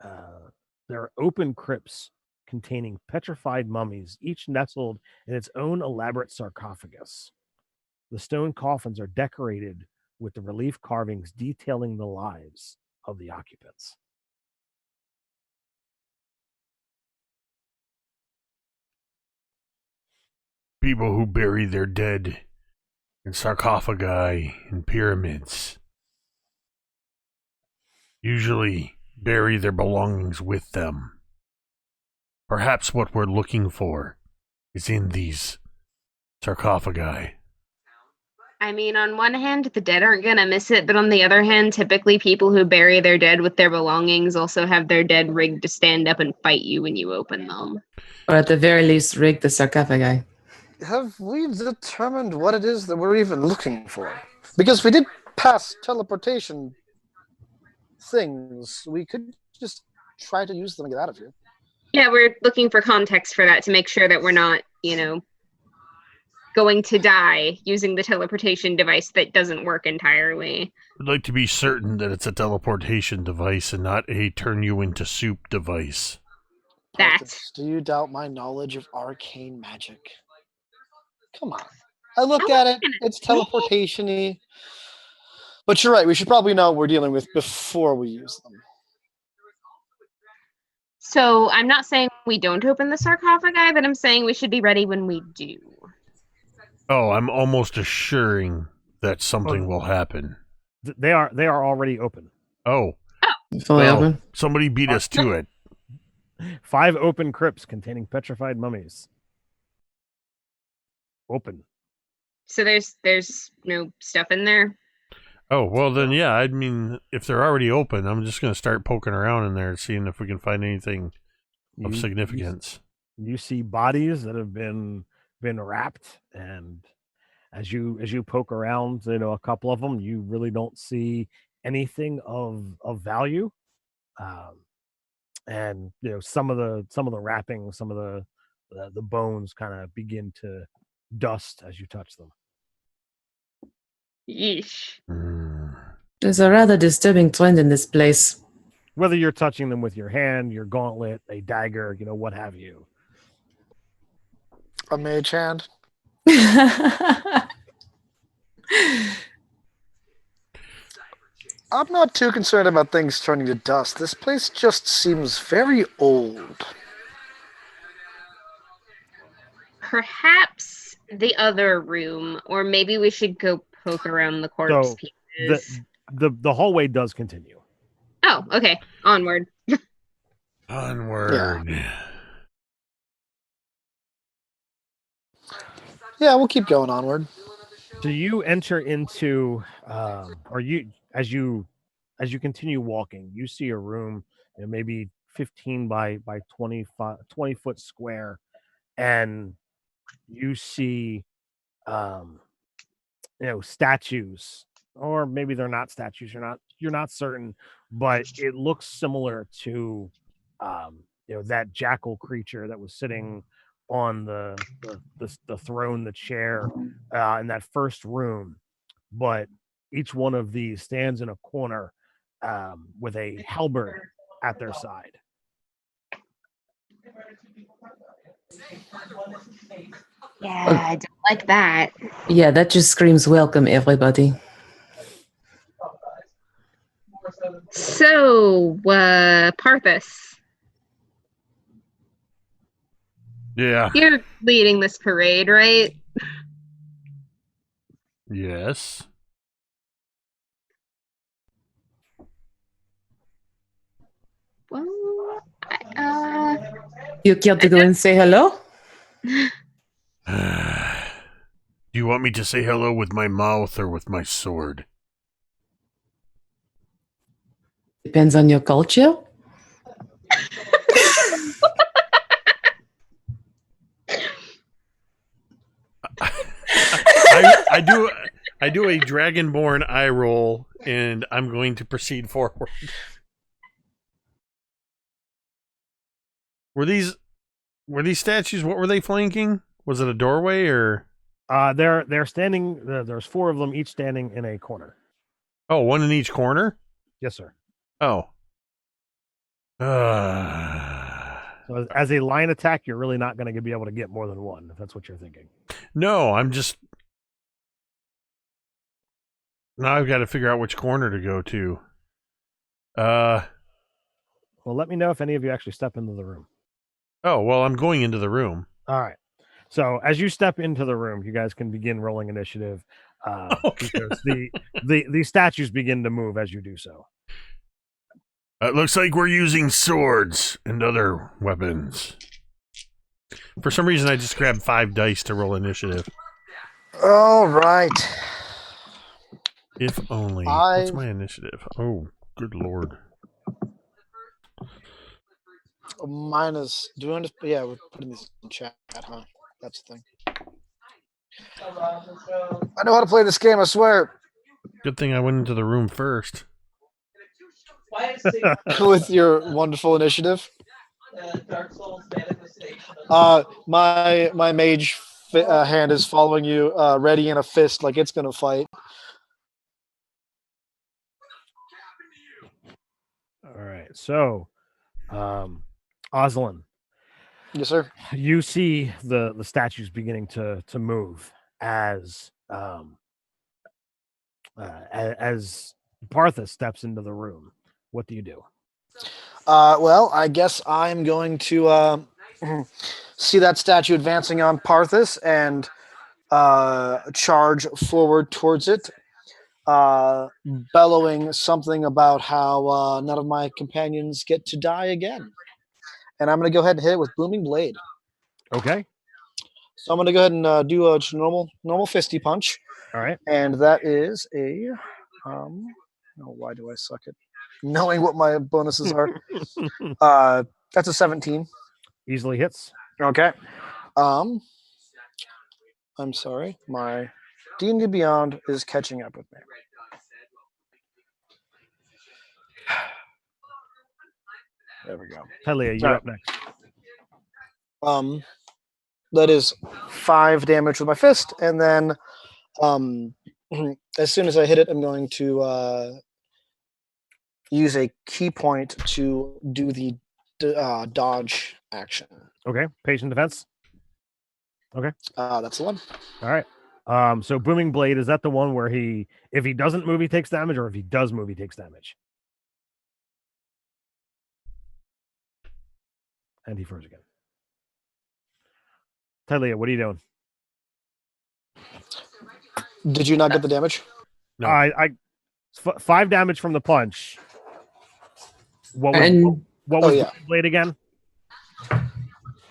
There are open crypts containing petrified mummies, each nestled in its own elaborate sarcophagus. The stone coffins are decorated with the relief carvings detailing the lives of the occupants. People who bury their dead in sarcophagi and pyramids usually bury their belongings with them. Perhaps what we're looking for is in these sarcophagi. I mean, on one hand, the dead aren't going to miss it, but on the other hand, typically people who bury their dead with their belongings also have their dead rigged to stand up and fight you when you open them. Or at the very least, rig the sarcophagi. Have we determined what it is that we're even looking for? Because we did pass teleportation things. We could just try to use them and get out of here. Yeah, we're looking for context for that to make sure that we're not, going to die using the teleportation device that doesn't work entirely. I'd like to be certain that it's a teleportation device and not a turn you into soup device. That. Perkins, do you doubt my knowledge of arcane magic? Come on. I looked at it. It's teleportation-y. But you're right. We should probably know what we're dealing with before we use them. So I'm not saying we don't open the sarcophagi, but I'm saying we should be ready when we do. Oh, I'm almost assuring that something will happen. They are already open. Oh, Fully well, open. somebody beat us to it. 5 open crypts containing petrified mummies. Open. So there's no stuff in there. Oh, well then, yeah. I mean, if they're already open, I'm just going to start poking around in there, seeing if we can find anything of significance. You see bodies that have been wrapped, and as you poke around, a couple of them, you really don't see anything of value. And some of the wrappings, some of the bones kind of begin to dust as you touch them. Yeesh. There's a rather disturbing trend in this place. Whether you're touching them with your hand, your gauntlet, a dagger, what have you. A mage hand. I'm not too concerned about things turning to dust. This place just seems very old. Perhaps the other room, or maybe we should go poke around the corpse So pieces. the hallway does continue. Oh, okay. Onward. Onward. Yeah, we'll keep going onward. So you enter into, or you as you continue walking, you see a room, maybe 15 by 20 foot square, and you see, statues, or maybe they're not statues. You're not certain, but it looks similar to, that jackal creature that was sitting on the throne, the chair, in that first room. But each one of these stands in a corner, with a halberd at their side. Yeah, I don't like that. Yeah, that just screams welcome, everybody. So, Parthas, Yeah. you're leading this parade, right? Yes. Well, You care to go and say hello? Do you want me to say hello with my mouth or with my sword? Depends on your culture. I do a dragonborn eye roll, and I'm going to proceed forward. Were these statues? What were they flanking? Was it a doorway or? They're standing. There's four of them, each standing in a corner. Oh, one in each corner? Yes, sir. Oh. So as a line attack, you're really not going to be able to get more than one, if that's what you're thinking. No, I'm just. Now I've got to figure out which corner to go to. Well, let me know if any of you actually step into the room. Oh, well, I'm going into the room. All right. So as you step into the room, you guys can begin rolling initiative, because the statues begin to move as you do so. It looks like we're using swords and other weapons. For some reason, I just grabbed 5 dice to roll initiative. All right. If only. What's my initiative? Oh, good lord. Mine is doing it. Yeah, we're putting this in chat, huh? That's the thing. I know how to play this game, I swear. Good thing I went into the room first. With your wonderful initiative. My mage hand is following you, ready in a fist, like it's gonna fight. All right. So, Oslin, Yes, sir. you see the statues beginning to move as Parthas steps into the room. What do you do? Well, I guess I'm going to see that statue advancing on Parthas and charge forward towards it, bellowing something about how none of my companions get to die again. And I'm going to go ahead and hit it with Booming Blade. Okay. So I'm going to go ahead and do a normal fisty punch. All right. And that is a No, why do I suck at knowing what my bonuses are? That's a 17. Easily hits. Okay. I'm sorry. My D&D Beyond is catching up with me. There we go. Talia, you're up next. That is 5 damage with my fist, and then as soon as I hit it, I'm going to use a key point to do the dodge action. Okay. Patient defense. Okay. That's the one. All right. So Booming Blade, is that the one where if he doesn't move, he takes damage, or if he does move, he takes damage? And he froze again. Talia, what are you doing? Did you not get the damage? No. 5 damage from the punch. What was Booming Blade again?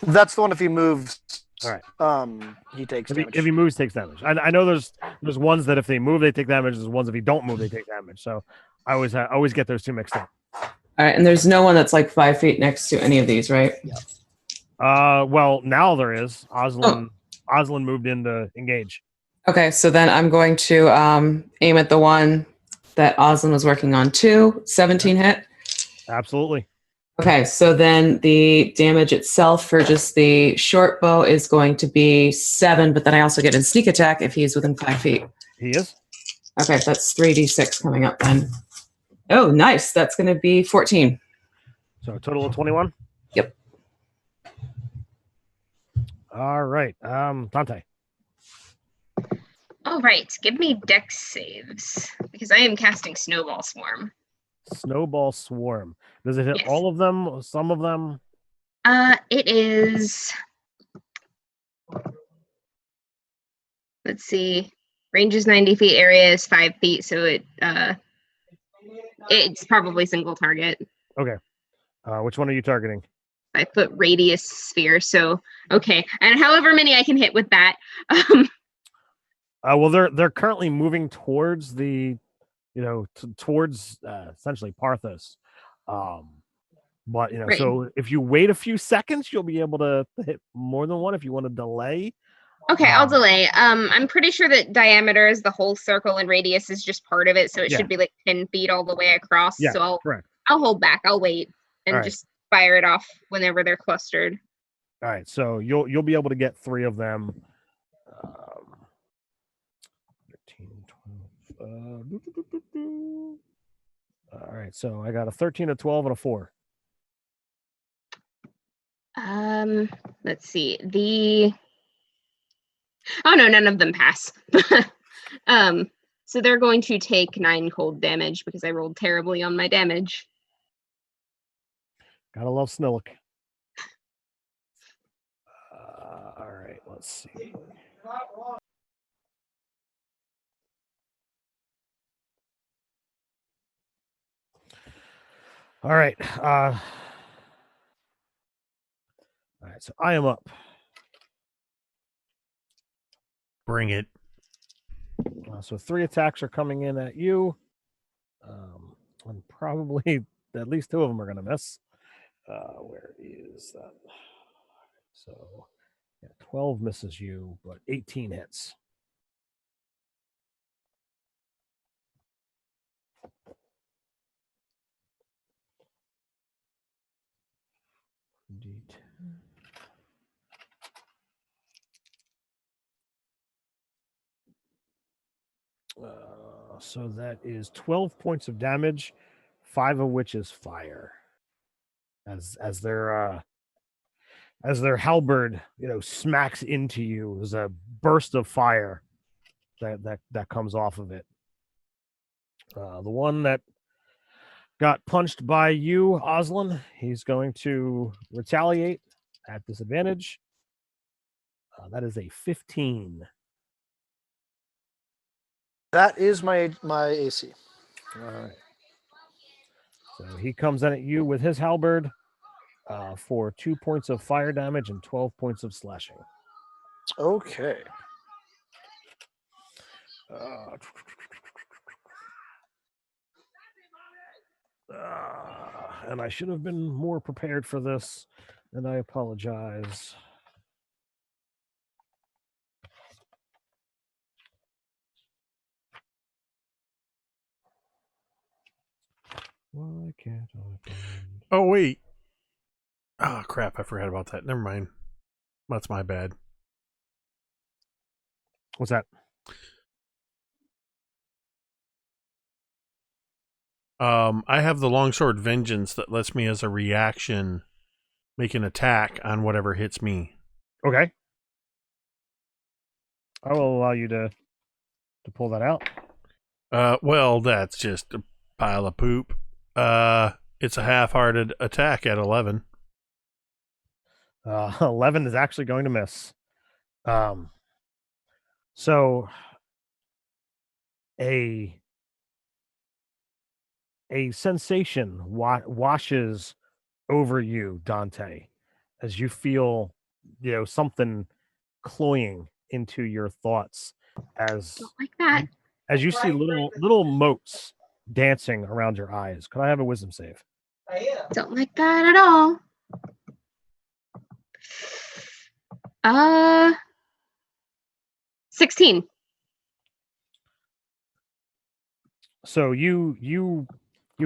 That's the one. If he moves, all right. He takes damage. If he moves, takes damage. I know there's ones that if they move, they take damage. There's ones if he don't move, they take damage. So I always get those two mixed up. All right, and there's no one that's like 5 feet next to any of these, right? Yeah. Well, now there is. Oslin moved in to engage. Okay, so then I'm going to aim at the one that Oslin was working on too. 17 hit. Absolutely. Okay, so then the damage itself for just the short bow is going to be 7, but then I also get a sneak attack if he's within 5 feet. He is. Okay, that's 3d6 coming up then. Oh, nice. That's going to be 14. So a total of 21? Yep. All right. Dante. All right. Give me dex saves because I am casting Snowball Swarm. Snowball Swarm. Does it hit Yes. all of them? Some of them? It is. Let's see. Range is 90 feet. Area is 5 feet. So it's probably single target. Okay. Which one are you targeting? 5 foot radius sphere. So okay, and however many I can hit with that. Well, they're currently moving towards the. Towards essentially Parthos. But, Right. So if you wait a few seconds, you'll be able to hit more than one if you want to delay. Okay, I'll delay. I'm pretty sure that diameter is the whole circle and radius is just part of it. So it should be like 10 feet all the way across. Yeah, so correct. I'll hold back. I'll wait and just fire it off whenever they're clustered. All right. So you'll be able to get 3 of them. 13, 12. All right. So I got a 13, a 12, and a 4. Let's see. Oh no, none of them pass. So they're going to take 9 cold damage because I rolled terribly on my damage. Gotta love Snillick. All right, let's see. All right. All right, so I am up. Bring it. So 3 attacks are coming in at you. And probably at least 2 of them are going to miss. Where is that? So 12 misses you, but 18 hits. D10. So that is 12 points of damage, 5 of which is fire. As their halberd, smacks into you, there's a burst of fire that comes off of it. The one that got punched by you, Oslin, he's going to retaliate at disadvantage. That is a 15. That is my AC. All right. So he comes in at you with his halberd for 2 points of fire damage and 12 points of slashing. Okay. And I should have been more prepared for this, and I apologize. Why can't I find... Oh, wait. Oh, crap. I forgot about that. Never mind. That's my bad. What's that? I have the longsword vengeance that lets me, as a reaction, make an attack on whatever hits me. Okay. I will allow you to pull that out. Well, that's just a pile of poop. It's a half-hearted attack at 11. 11 is actually going to miss. So a sensation washes over you, Dante, as you feel, something cloying into your thoughts as Don't like that. as you see little motes dancing around your eyes. Could I have a wisdom save? Don't like that at all. 16. So you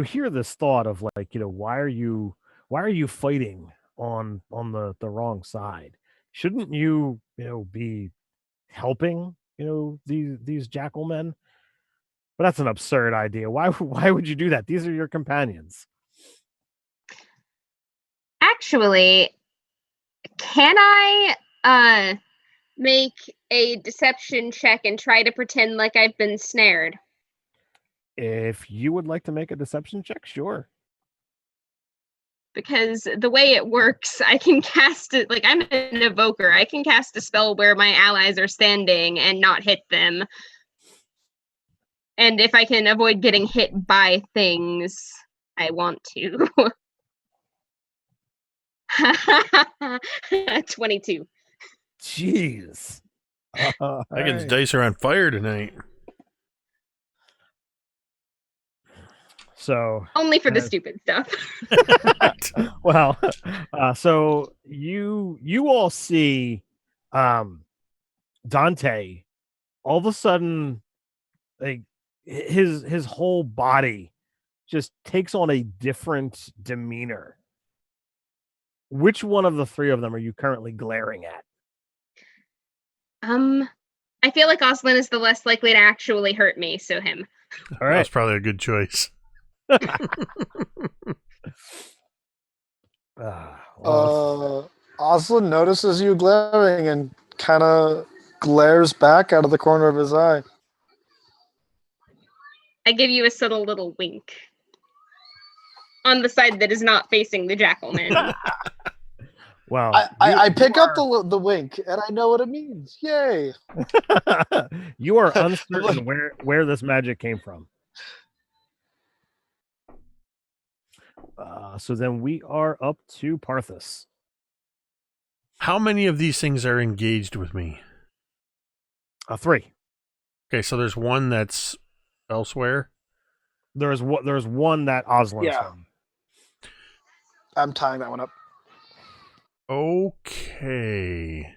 hear this thought of like, why are you fighting on the wrong side? Shouldn't you be helping these jackal men? But that's an absurd idea. Why would you do that? These are your companions. Actually, can I make a deception check and try to pretend like I've been snared? If you would like to make a deception check, sure. Because the way it works, I can cast it, like I'm an evoker. I can cast a spell where my allies are standing and not hit them. And if I can avoid getting hit by things, I want to. 22. Jeez. Megan's dice are on fire tonight. So only for the stupid stuff. Well, so you all see Dante all of a sudden, like his whole body just takes on a different demeanor. Which one of the three of them are you currently glaring at? I feel like Oslin is the less likely to actually hurt me, so him. All right. That's probably a good choice. Oslin notices you glaring and kind of glares back out of the corner of his eye. I give you a subtle little wink on the side that is not facing the jackal man. Well, I pick up the wink and I know what it means. Yay! You are uncertain where this magic came from. So then we are up to Parthas. How many of these things are engaged with me? 3. Okay, so there's one that's elsewhere. There's one that Oslin is from. I'm tying that one up. Okay.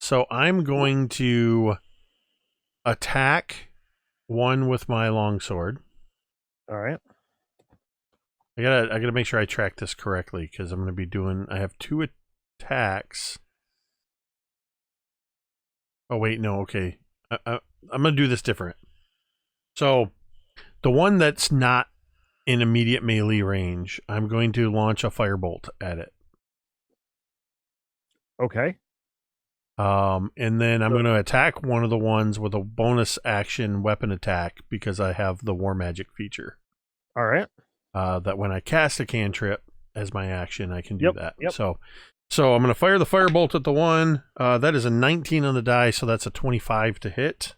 So I'm going to attack one with my longsword. All right. I gotta make sure I track this correctly because I'm gonna be doing. I have 2 attacks. Oh wait, no. Okay, I'm gonna do this different. So the one that's not in immediate melee range, I'm going to launch a firebolt at it. Okay. And then I'm going to attack one of the ones with a bonus action weapon attack because I have the war magic feature. All right. That when I cast a cantrip as my action, I can do that. Yep. So I'm going to fire the firebolt at the one. That is a 19 on the die, so that's a 25 to hit.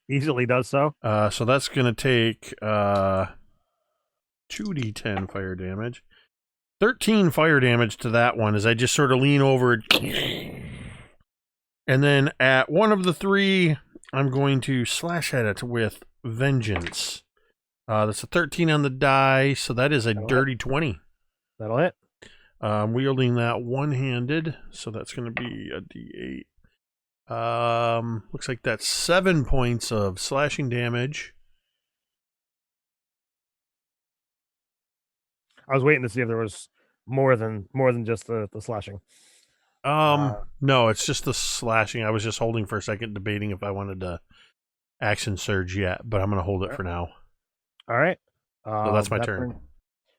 Easily does so. So that's going to take 2d10 fire damage. 13 fire damage to that one as I just sort of lean over. And then at one of the 3, I'm going to slash at it with Vengeance. That's a 13 on the die, so that is a dirty 20. That'll hit. I'm wielding that one-handed, so that's going to be a D8. Looks like that's 7 points of slashing damage. I was waiting to see if there was more than just the slashing. No, it's just the slashing. I was just holding for a second, debating if I wanted to action surge yet, but I'm going to hold it for now. All right. So that's my turn.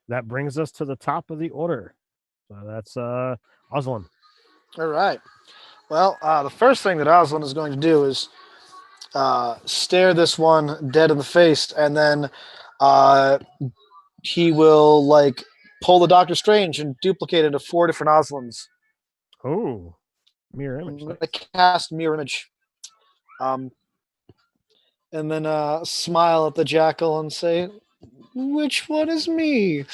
That brings us to the top of the order. So that's Oslin. All right. Well, the first thing that Oslin is going to do is stare this one dead in the face, and then he will like pull the Doctor Strange and duplicate it into 4 different Oslins. Oh, mirror I'm image. going Nice. to cast mirror image. And then smile at the jackal and say, "Which one is me?"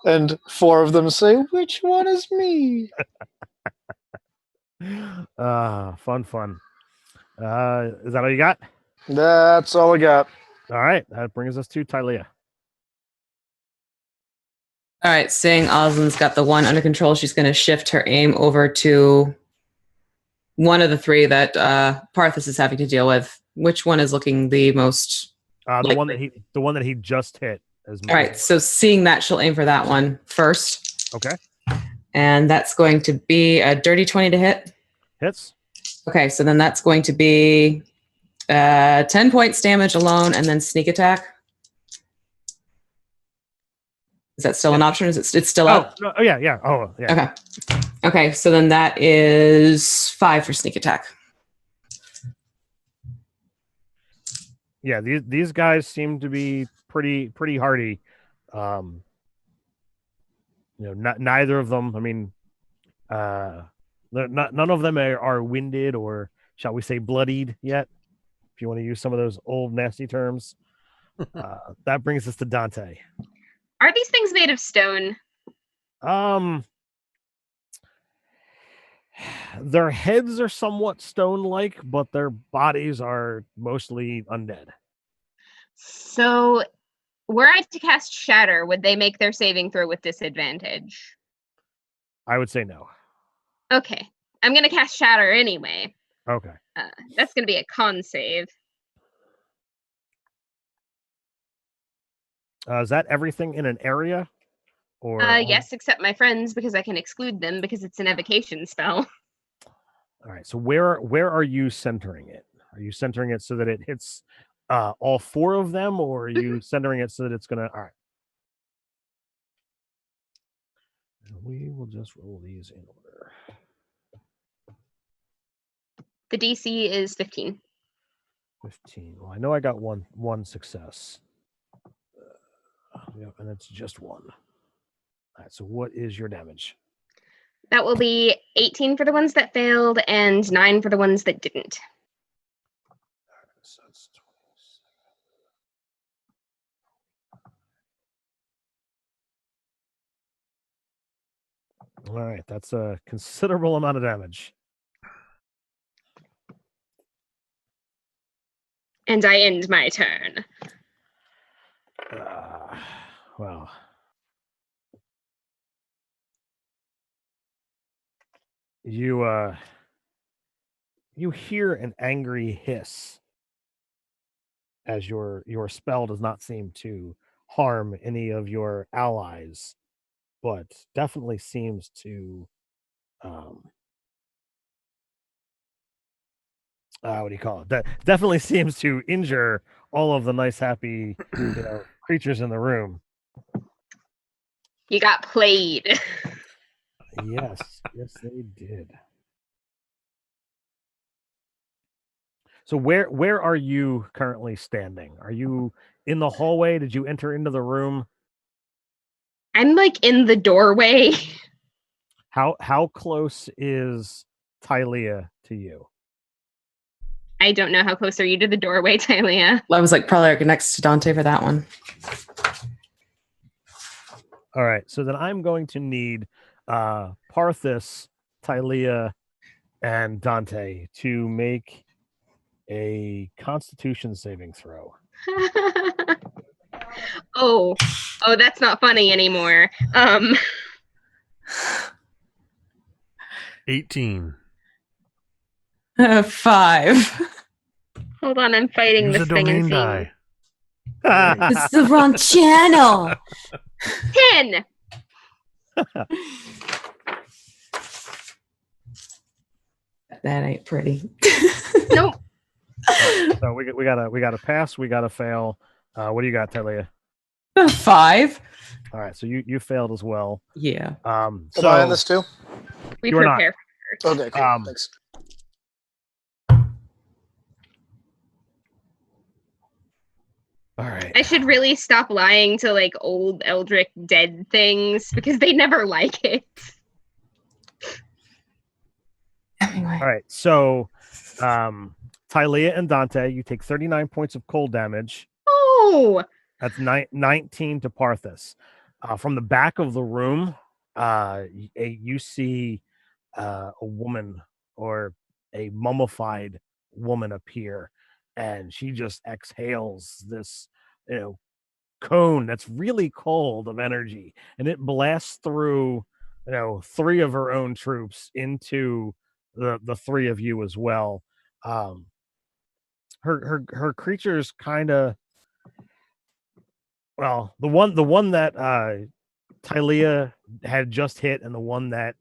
And 4 of them say, "Which one is me?" Fun. Is that all you got? That's all I got. All right. That brings us to Tylea. All right, seeing Oslin's got the one under control, she's going to shift her aim over to one of the 3 that Parthas is having to deal with. Which one is looking the most? The one that he just hit. All right, so seeing that, she'll aim for that one first. Okay. And that's going to be a dirty 20 to hit. Hits. Okay, so then that's going to be 10 points damage alone, and then sneak attack. Is that still an option? Is it's still up? Oh yeah. Oh yeah. Okay. So then that is 5 for sneak attack. Yeah, these guys seem to be pretty hardy. Neither of them. I mean, none of them are winded or shall we say bloodied yet, if you want to use some of those old nasty terms. That brings us to Dante. Are these things made of stone? Their heads are somewhat stone-like, but their bodies are mostly undead. So, were I to cast Shatter, would they make their saving throw with disadvantage? I would say no. Okay. I'm going to cast Shatter anyway. Okay. That's going to be a con save. Is that everything in an area? Or yes, except my friends, because I can exclude them because it's an evocation spell. All right. So where are you centering it? Are you centering it so that it hits all 4 of them, or are you centering it so that it's gonna? All right. We will just roll these in order. The DC is 15. 15. Well, I know I got one success. Yep, and it's just 1. All right, so what is your damage? That will be 18 for the ones that failed and 9 for the ones that didn't. All right, so it's 27. All right, that's a considerable amount of damage. And I end my turn. Well. You hear an angry hiss as your spell does not seem to harm any of your allies, but definitely seems to what do you call it? That definitely seems to injure all of the nice, happy, creatures in the room. You got played. Yes, they did. So where are you currently standing? Are you in the hallway? Did you enter into the room? I'm like in the doorway. How close is Tylea to you? I don't know. How close are you to the doorway, Tylea? I was like probably like next to Dante for that one. All right, so then I'm going to need Parthas, Tylea, and Dante to make a Constitution saving throw. Oh, that's not funny anymore. 18. 5. Hold on, I'm fighting Use this a thing and domain seeing. die. It's the wrong channel. 10. That ain't pretty. Nope. So we got to pass. We got to fail. What do you got, Talia? 5. All right, so you failed as well. Yeah. Am I on this too? We You are not. prepare. Okay, cool. Thanks. All right. I should really stop lying to like old Eldritch dead things because they never like it. Anyway. All right. So, Tylea and Dante, you take 39 points of cold damage. Oh, That's 19 to Parthas. From the back of the room, you see a woman or a mummified woman appear, and she just exhales this, cone that's really cold of energy, and it blasts through, 3 of her own troops into the 3 of you as well. Her creatures kind of, well, the one that Tylea had just hit, and the one that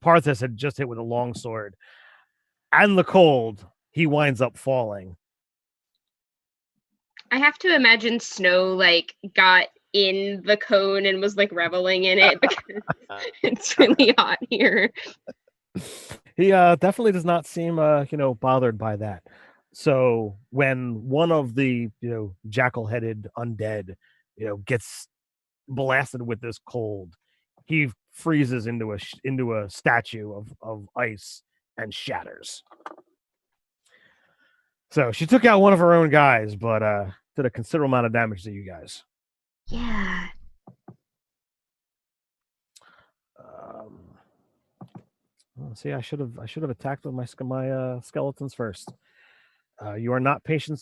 Parthas had just hit with a longsword, and the cold, he winds up falling. I have to imagine Snow like got in the cone and was like reveling in it because it's really hot here. He definitely does not seem bothered by that. So when one of the jackal-headed undead gets blasted with this cold, he freezes into a statue of ice and shatters. So she took out one of her own guys, but did a considerable amount of damage to you guys. Yeah. See, I should have attacked with my skeletons first. You are not patient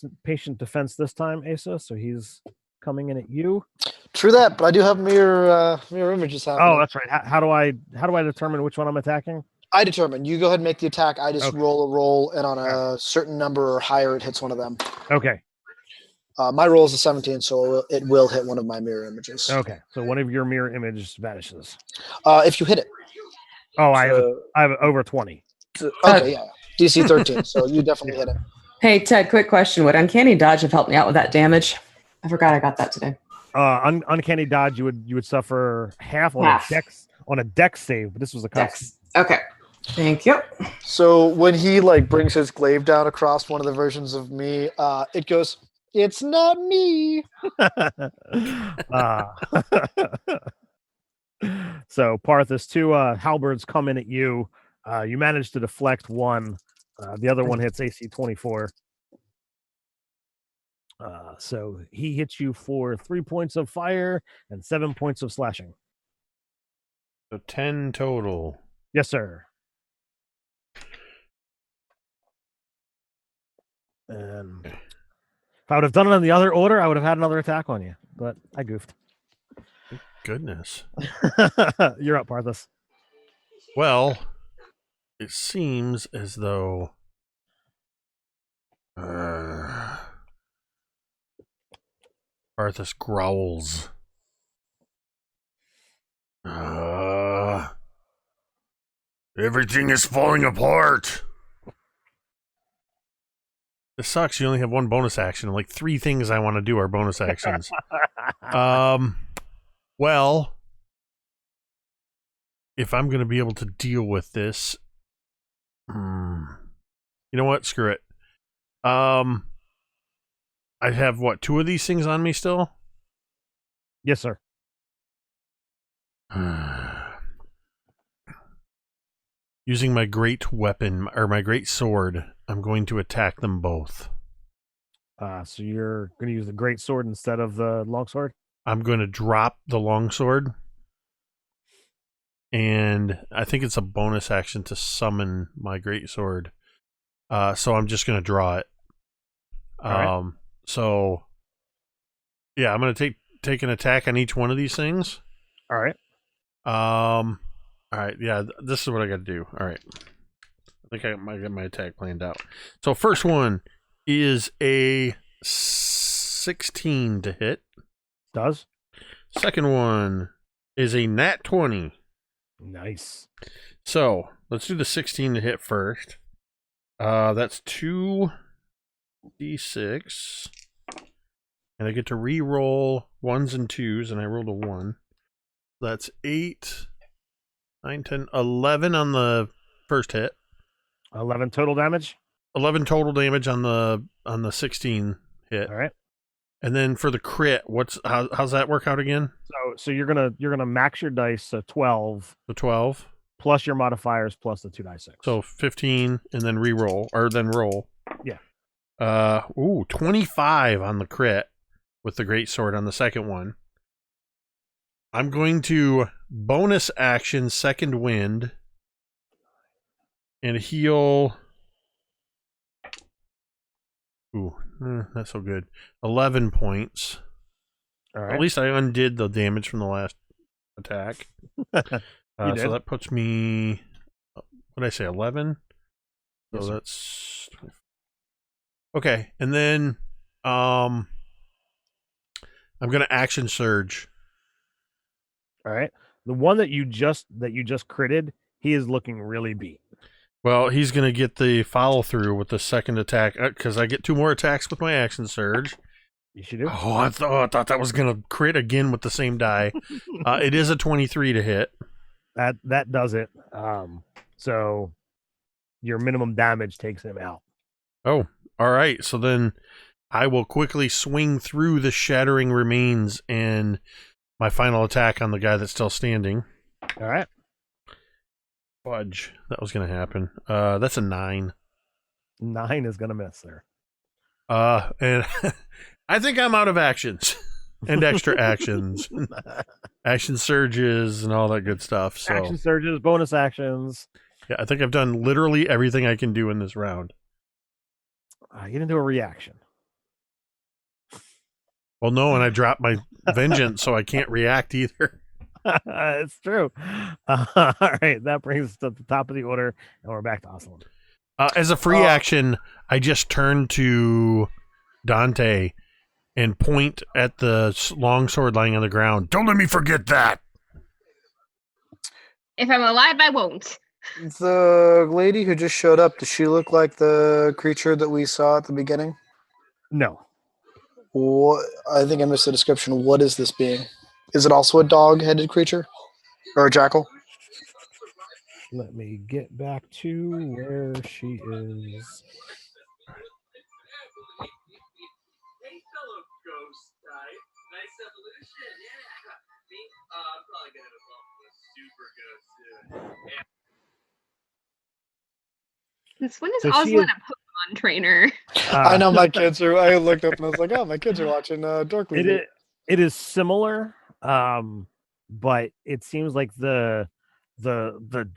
defense this time, Asa. So he's coming in at you. True that, but I do have mirror images happening. Oh, that's right. How do I determine which one I'm attacking? I determine. You go ahead and make the attack. I just Okay. roll, and on a certain number or higher, it hits one of them. Okay. My roll is a 17, so it will hit one of my mirror images. Okay. So one of your mirror images vanishes. If you hit it. Oh, I have over 20. Okay, yeah. DC 13, so you definitely hit it. Hey, Ted, quick question. Would Uncanny Dodge have helped me out with that damage? I forgot I got that today. Uncanny Dodge, you would suffer half on a dex save, but this was a dex. Okay. Thank you. So when he brings his glaive down across one of the versions of me, it goes, "It's not me." So Parthas, 2 halberds come in at you. You manage to deflect one. The other one hits AC 24. So he hits you for 3 points of fire and 7 points of slashing. So 10 total. Yes, sir. And if I would have done it in the other order, I would have had another attack on you, but I goofed. Goodness. You're up, Parthas. Well, it seems as though Parthas growls. Everything is falling apart. This sucks. You only have one bonus action. 3 things I want to do are bonus actions. Well, if I'm going to be able to deal with this, you know what? Screw it. I have 2 of these things on me still? Yes, sir. Using my great weapon, or my great sword, I'm going to attack them both. So you're going to use the great sword instead of the longsword? I'm going to drop the longsword, and I think it's a bonus action to summon my great sword. So I'm just going to draw it. All right. So Yeah, I'm gonna take an attack on each one of these things. All right. All right. Yeah, this is what I got to do. All right. I think I might get my attack planned out. So first one is a 16 to hit. Does. Second one is a nat 20. Nice. So let's do the 16 to hit first. That's 2d6. And I get to re-roll 1s and 2s, and I rolled a 1. That's 8, 9, 10, 11 on the first hit. 11 total damage. 11 total damage on the 16 hit. All right. And then for the crit, how's that work out again? So you're gonna max your dice, so 12. The 12 plus your modifiers plus the 2d6. So 15 and then re-roll, or then roll. Yeah. 25 on the crit with the great sword on the second one. I'm going to bonus action second wind and heal. Not so good. 11 points. All right. At least I undid the damage from the last attack. So that puts me, what did I say, 11? So Yes, that's okay. And then I'm gonna action surge. All right. The one that you just critted, he is looking really beat. Well, he's gonna get the follow through with the second attack because I get 2 more attacks with my action surge. You should do. Oh, I thought that was gonna crit again with the same die. It is a 23 to hit. That does it. So your minimum damage takes him out. Oh, all right. So then I will quickly swing through the shattering remains and my final attack on the guy that's still standing. All right. Fudge. That was going to happen. That's a 9. 9 is going to miss there. And I think I'm out of actions and extra actions, action surges and all that good stuff. So action surges, bonus actions. Yeah, I think I've done literally everything I can do in this round. You didn't do a reaction. Well, no, and I dropped my vengeance, so I can't react either. It's true. All right, that brings us to the top of the order, and we're back to Aslan. As a free action, I just turn to Dante and point at the long sword lying on the ground. Don't let me forget that. If I'm alive, I won't. The lady who just showed up, does she look like the creature that we saw at the beginning? No. What, I think I missed the description. What is this being? Is it also a dog-headed creature? Or a jackal? Let me get back to where she is. Hey, fellow ghost type. Nice evolution, yeah. Me, I'm probably gonna evolve to a super ghost soon. Yeah. Since when is So she Aslan is- a Pokemon trainer? I know my kids are. I looked up and I was like, "Oh, my kids are watching Dork Week." It is similar, but it seems like the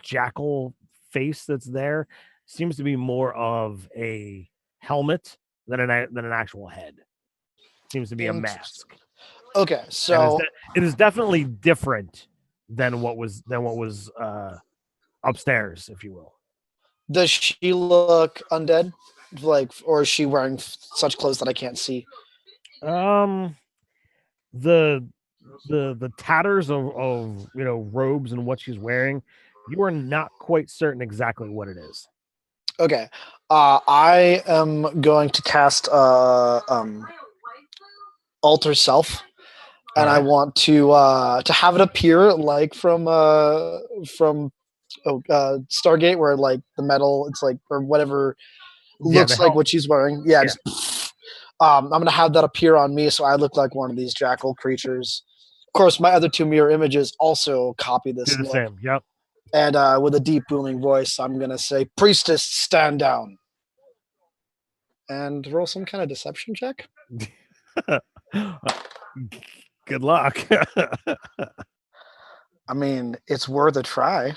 jackal face that's there seems to be more of a helmet than an actual head. Seems to be a mask. Okay, so it is definitely different than what was upstairs, if you will. does she look undead? Like, or is she wearing such clothes that I can't see? The tatters of robes and what she's wearing, you are not quite certain exactly what it is. Okay, I am going to cast Alter Self, and I want to have it appear like from Stargate, where like the metal, it's like, or whatever looks like what she's wearing. Yeah. Just, I'm gonna have that appear on me, so I look like one of these jackal creatures. Of course, my other 2 mirror images also copy this. Do the same. Yep. And with a deep booming voice, I'm gonna say, "Priestess, stand down," and roll some kind of deception check. Good luck. I mean, it's worth a try.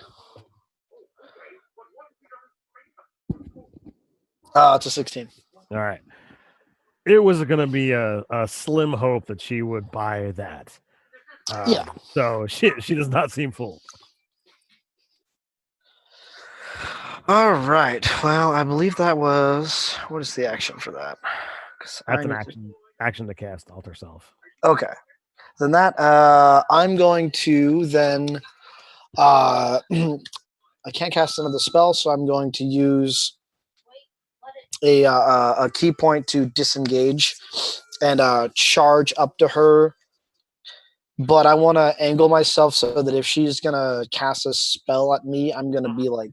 It's a 16. All right. it was going to be a slim hope that she would buy that. Yeah. So she does not seem fooled. All right. Well, I believe that was. What is the action for that? 'Cause I That's an need to- action to cast alter self. Okay. Then that I'm going to then I can't cast another spell, so I'm going to use a key point to disengage and charge up to her. But I want to angle myself so that if she's gonna cast a spell at me, I'm gonna be like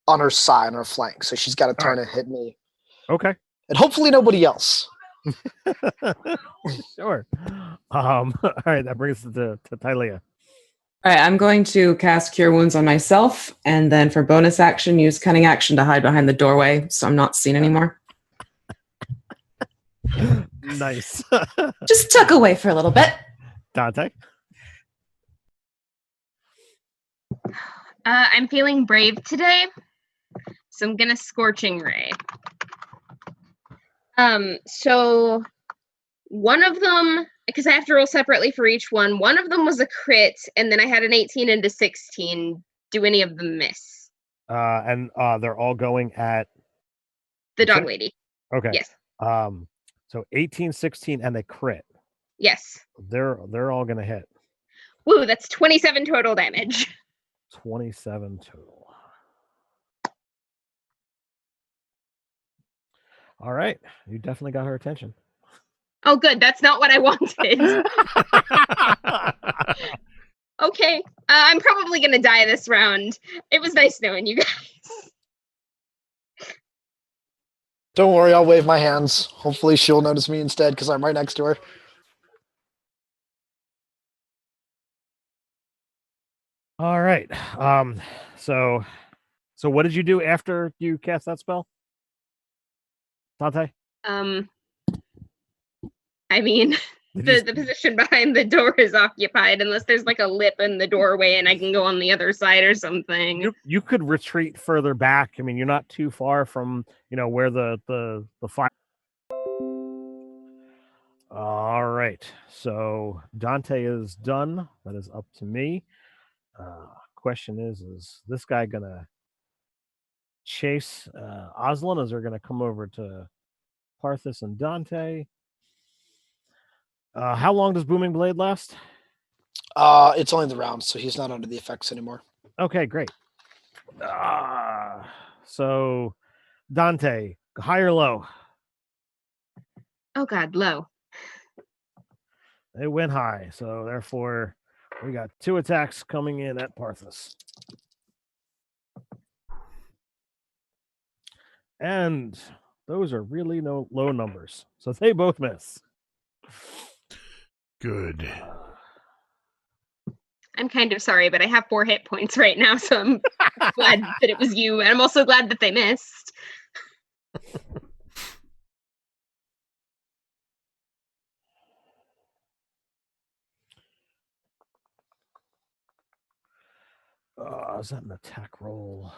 on her side, on her flank. So she's got to turn and hit me, Okay. and hopefully nobody else. Sure. All right, that brings us to Tylea. All right, I'm going to cast Cure Wounds on myself, and then for bonus action, use Cunning Action to hide behind the doorway so I'm not seen anymore. Nice. Just tuck away for a little bit. Dante. I'm feeling brave today, so I'm gonna Scorching Ray. So one of them, because I have to roll separately for each one. One of them was a crit, and then I had an 18 into 16. Do any of them miss? And they're all going at The dog lady. Okay. Yes. So 18, 16, and a crit. Yes. They're all gonna hit. Woo, that's 27 total damage. 27 total. All right. You definitely got her attention. Oh, good. That's not what I wanted. Okay. I'm probably going to die this round. It was nice knowing you guys. Don't worry, I'll wave my hands. Hopefully she'll notice me instead because I'm right next to her. All right. So what did you do after you cast that spell? Dante? I mean, the position behind the door is occupied unless there's like a lip in the doorway and I can go on the other side or something. You could retreat further back. I mean, you're not too far from, where the fire. All right. So Dante is done. That is up to me. Question is this guy gonna chase Aslan? Is they're gonna come over to Parthas and Dante? How long does Booming Blade last? It's only the round, so he's not under the effects anymore. Okay, great. So Dante, high or low? Oh God, low. They went high, so therefore we got 2 attacks coming in at Parthas. And those are really low numbers. So they both miss. Good. I'm kind of sorry, but I have 4 hit points right now, so I'm glad that it was you. And I'm also glad that they missed. Is that an attack roll?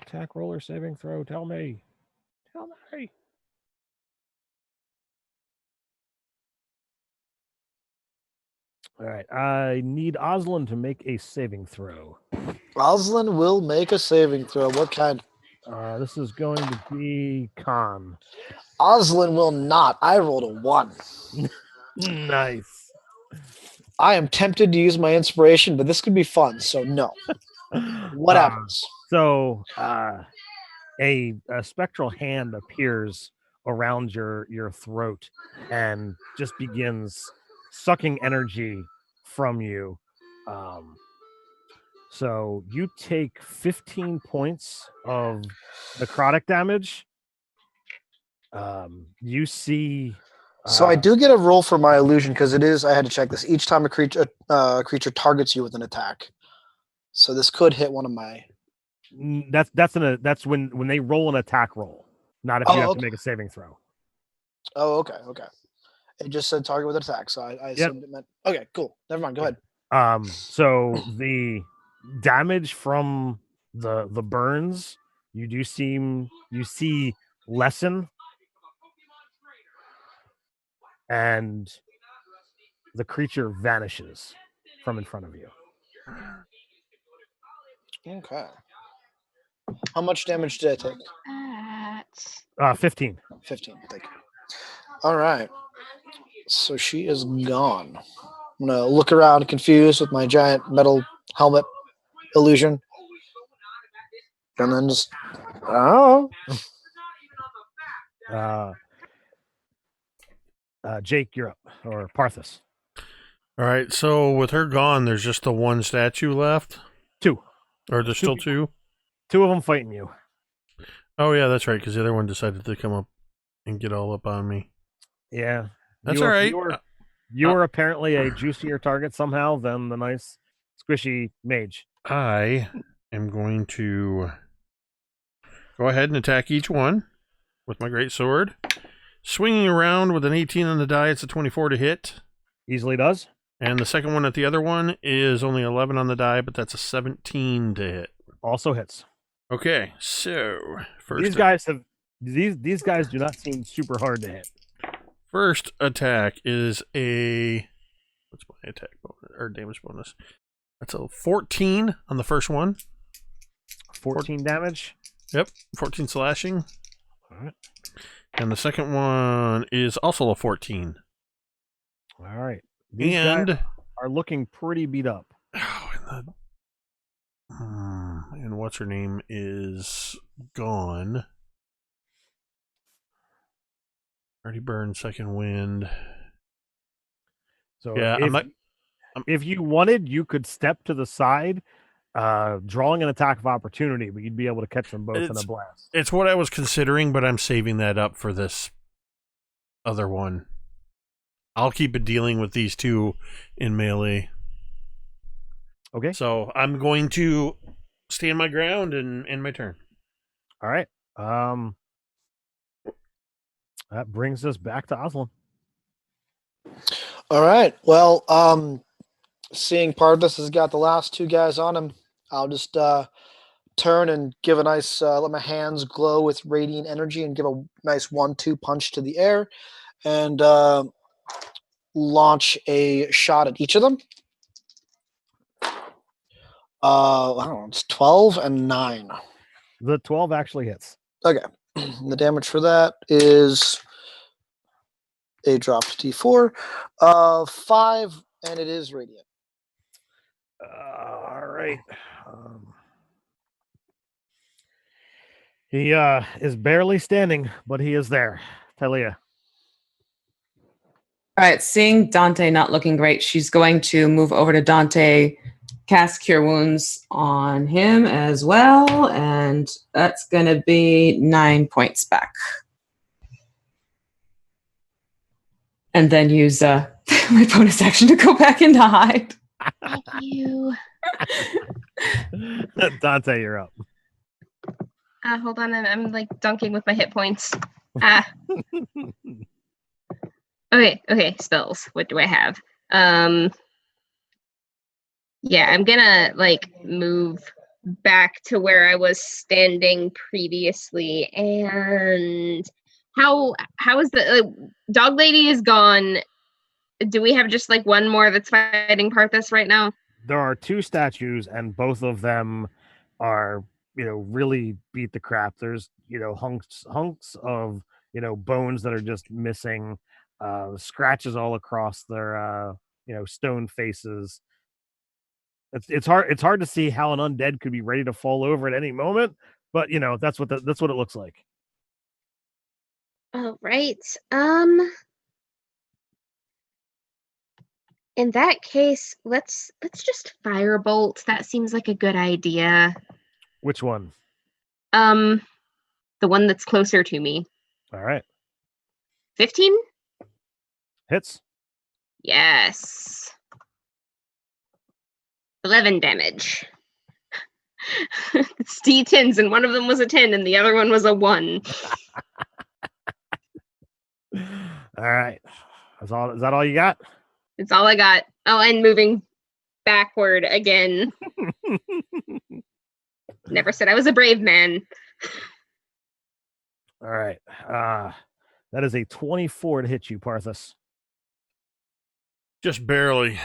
Attack roll or saving throw? Tell me. Tell me. All right. I need Aslan to make a saving throw. Aslan will make a saving throw. What kind? This is going to be con. Aslan will not. I rolled a 1. Nice. I am tempted to use my inspiration, but this could be fun, so no. What happens? So a spectral hand appears around your throat and just begins sucking energy from you. So you take 15 points of necrotic damage. You see. So I do get a roll for my illusion because it is. I had to check this. Each time a creature targets you with an attack, so this could hit one of my. That's when they roll an attack roll, not if you have to make a saving throw. Oh, okay. It just said target with an attack, so I assumed it meant. Okay, cool. Never mind. Go ahead. So the damage from the burns, you see lessen, and the creature vanishes from in front of you. Okay. How much damage did I take? 15. 15. Thank you. All right. So she is gone. I'm gonna look around confused with my giant metal helmet illusion, and then just Jake, you're up, or Parthas. All right, so with her gone, there's just the one statue left? 2. Or there's still 2? 2 of them fighting you. Oh, yeah, that's right, because the other one decided to come up and get all up on me. Yeah. That's all right. You were apparently a juicier target somehow than the nice, squishy mage. I am going to go ahead and attack each one with my great sword. Swinging around with an 18 on the die, it's a 24 to hit. Easily does. And the second one at the other one is only 11 on the die, but that's a 17 to hit. Also hits. Okay, so first these guys do not seem super hard to hit. First attack is a what's my attack bonus or damage bonus? That's a 14 on the first one. 14 damage. Yep, 14 slashing. All right. And the second one is also a 14. All right. These guys are looking pretty beat up. Oh, and what's her name is gone. Already burned, second wind. So yeah, if you wanted, you could step to the side, drawing an attack of opportunity, but you'd be able to catch them both in a blast. It's what I was considering, but I'm saving that up for this other one. I'll keep it dealing with these two in melee. Okay. So I'm going to stand my ground and end my turn. All right. That brings us back to Aslan. All right. Well, seeing Parthas has got the last 2 guys on him, I'll just turn and give a nice, let my hands glow with radiant energy and give a nice 1-2 punch to the air, and launch a shot at each of them. I don't know, it's 12 and 9. The 12 actually hits. Okay. The damage for that is a dropped d4, 5, and it is radiant. All right. He is barely standing, but he is there. Talia. All right, seeing Dante not looking great, she's going to move over to Dante, cast Cure Wounds on him as well, and that's going to be 9 points back. And then use my bonus action to go back into hide. Thank you. Dante, you're up. Hold on, I'm like dunking with my hit points. Okay, spells. What do I have? Yeah, I'm gonna like move back to where I was standing previously. And how is the dog lady is gone? Do we have just like one more that's fighting Parthas right now? There are 2 statues, and both of them are, really beat the crap. There's, hunks of, bones that are just missing, scratches all across their, stone faces. It's hard to see how an undead could be ready to fall over at any moment, but that's what it looks like. All right. In that case, let's just firebolt. That seems like a good idea. Which one? The one that's closer to me. All right. 15? Hits. Yes. 11 damage. It's D10s, and one of them was a 10 and the other one was a 1. All right. Is that all you got? It's all I got. Oh, and moving backward again. Never said I was a brave man. All right. That is a 24 to hit you, Parthas. Just barely.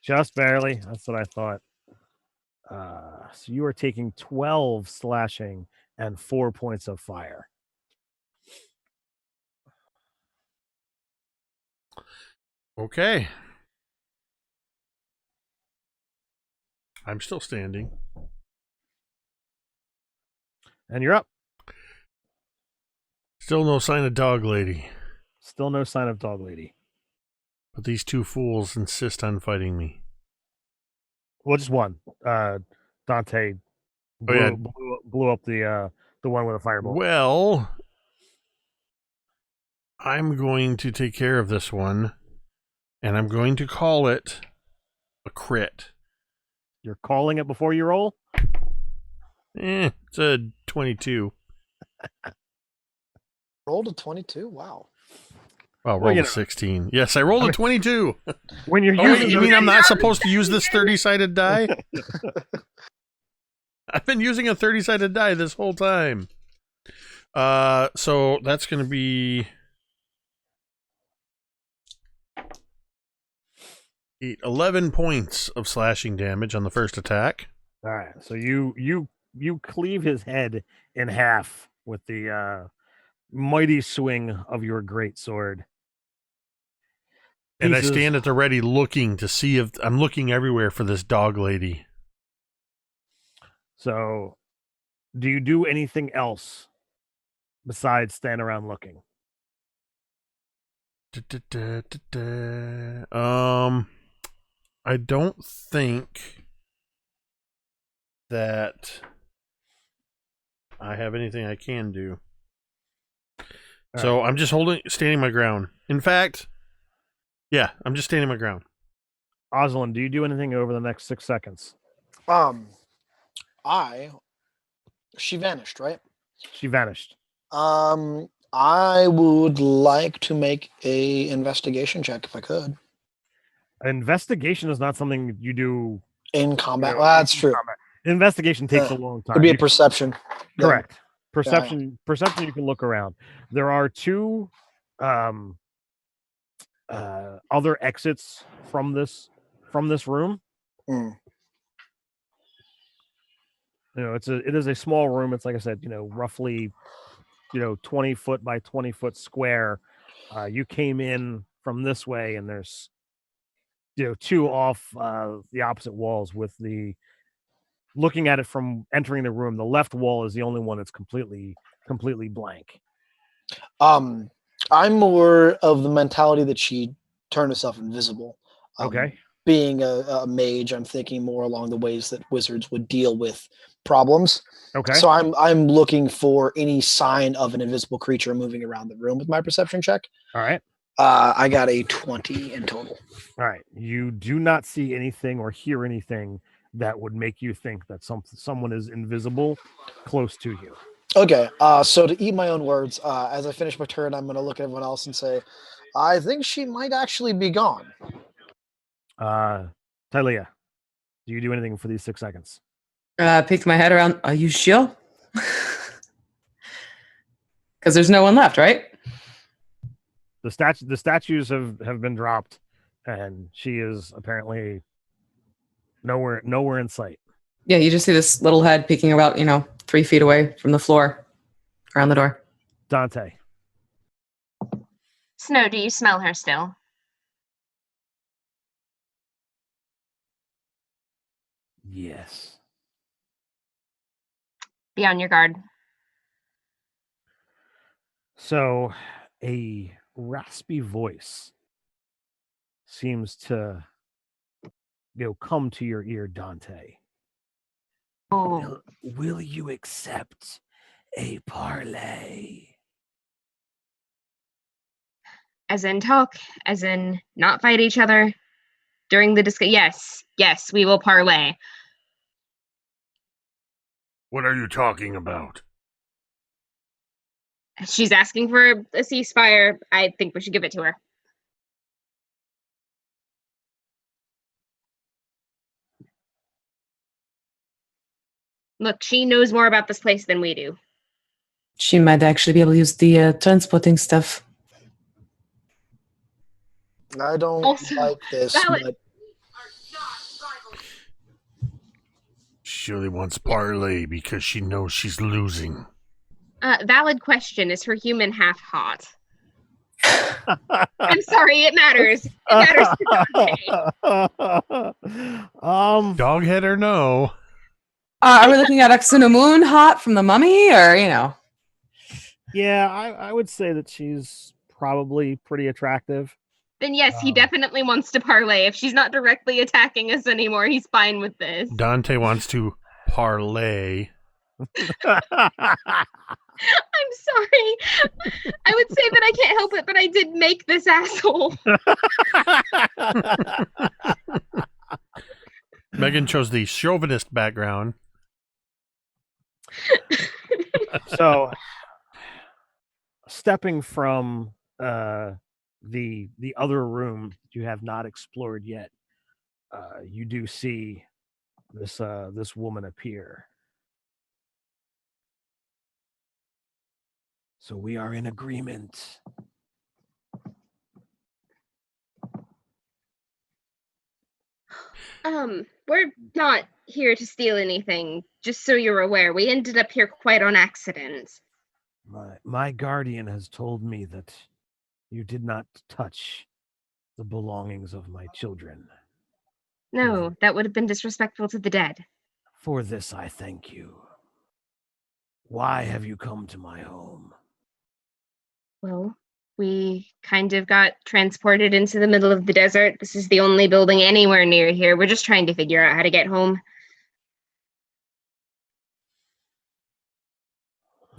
Just barely. That's what I thought. So you are taking 12 slashing and 4 points of fire. Okay. I'm still standing. And you're up. Still no sign of Dog Lady. Still no sign of Dog Lady. But these two fools insist on fighting me. Well, just one. Dante blew up the one with a firebolt. Well, I'm going to take care of this one, and I'm going to call it a crit. You're calling it before you roll? It's a 22. Rolled a 22? Wow. Well, rolled a 16. Yes, I rolled a 22. When you're Oh, using you mean I'm not supposed to use this 30-sided die? I've been using a 30-sided die this whole time. So that's going to be 11 points of slashing damage on the first attack. All right. So you cleave his head in half with the mighty swing of your great sword. And I stand at the ready looking to see if I'm looking everywhere for this Dog Lady. So, do you do anything else besides stand around looking? I don't think that I have anything I can do. So I'm just standing my ground. In fact, yeah, I'm just standing my ground. Osland, do you do anything over the next 6 seconds? She vanished, right? She vanished. I would like to make a investigation check if I could. Investigation is not something you do in combat. Well, that's true. Combat. Investigation takes a long time. Could be a perception. Correct. Yeah. Perception. You can look around. There are two other exits from this room. Mm. It is a small room. It's like I said, roughly 20 foot by 20 foot square. You came in from this way, and there's two off the opposite walls. With the looking at it from entering the room, the left wall is the only one that's completely blank. I'm more of the mentality that she turned herself invisible. Okay. Being a mage, I'm thinking more along the ways that wizards would deal with problems. Okay. So I'm looking for any sign of an invisible creature moving around the room with my perception check. All right. I got a 20 in total. All right. You do not see anything or hear anything that would make you think that someone is invisible close to you. Okay. So to eat my own words, as I finish my turn, I'm going to look at everyone else and say, I think she might actually be gone. Tylea, do you do anything for these 6 seconds? Peek my head around. Are you sure? Because there's no one left, right? The statues have been dropped, and she is apparently nowhere in sight. Yeah, you just see this little head peeking about 3 feet away from the floor, around the door. Dante. Snow, do you smell her still? Yes. Be on your guard. So, a raspy voice seems to come to your ear, Dante. Oh. Will you accept a parley? As in talk, as in not fight each other during the discussion. Yes, we will parlay. What are you talking about? She's asking for a ceasefire. I think we should give it to her. Look, she knows more about this place than we do. She might actually be able to use the transporting stuff. I don't Also, like this, valid- but She only wants parlay because she knows she's losing. Valid question. Is her human half hot? I'm sorry, it matters. It matters to Dante. Doghead or no? Are we looking at Moon hot from the Mummy, or Yeah, I would say that she's probably pretty attractive. Then yes, he definitely wants to parlay. If she's not directly attacking us anymore, he's fine with this. Dante wants to parlay. I'm sorry. I would say that I can't help it, but I did make this asshole. Megan chose the chauvinist background. So, stepping from the other room you have not explored yet, you do see this woman appear. So we are in agreement. We're not here to steal anything, just so you're aware. We ended up here quite on accident. My guardian has told me that you did not touch the belongings of my children. No, that would have been disrespectful to the dead. For this I thank you. Why have you come to my home? Well, we kind of got transported into the middle of the desert. This is the only building anywhere near here. We're just trying to figure out how to get home.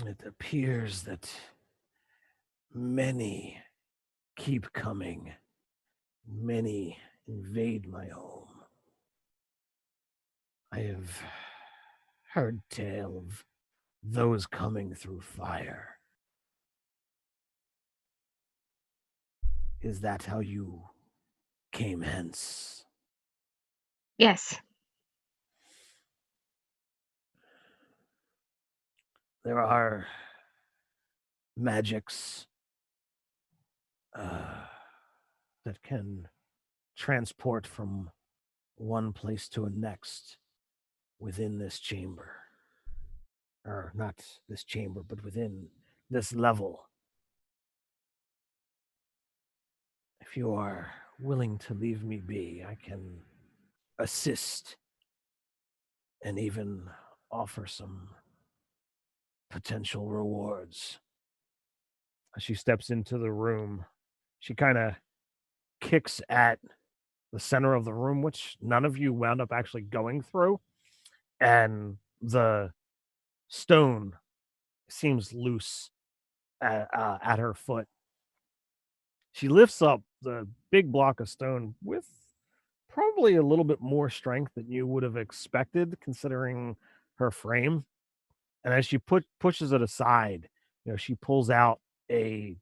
It appears that many keep coming. Many invade my home. I have heard tale of those coming through fire. Is that how you came hence? Yes. There are magics that can transport from one place to a next within this chamber. Or not this chamber, but within this level. If you are willing to leave me be, I can assist and even offer some potential rewards. As she steps into the room, she kind of kicks at the center of the room, which none of you wound up actually going through, and the stone seems loose at her foot. She lifts up the big block of stone with probably a little bit more strength than you would have expected, considering her frame. And as she pushes it aside, she pulls out a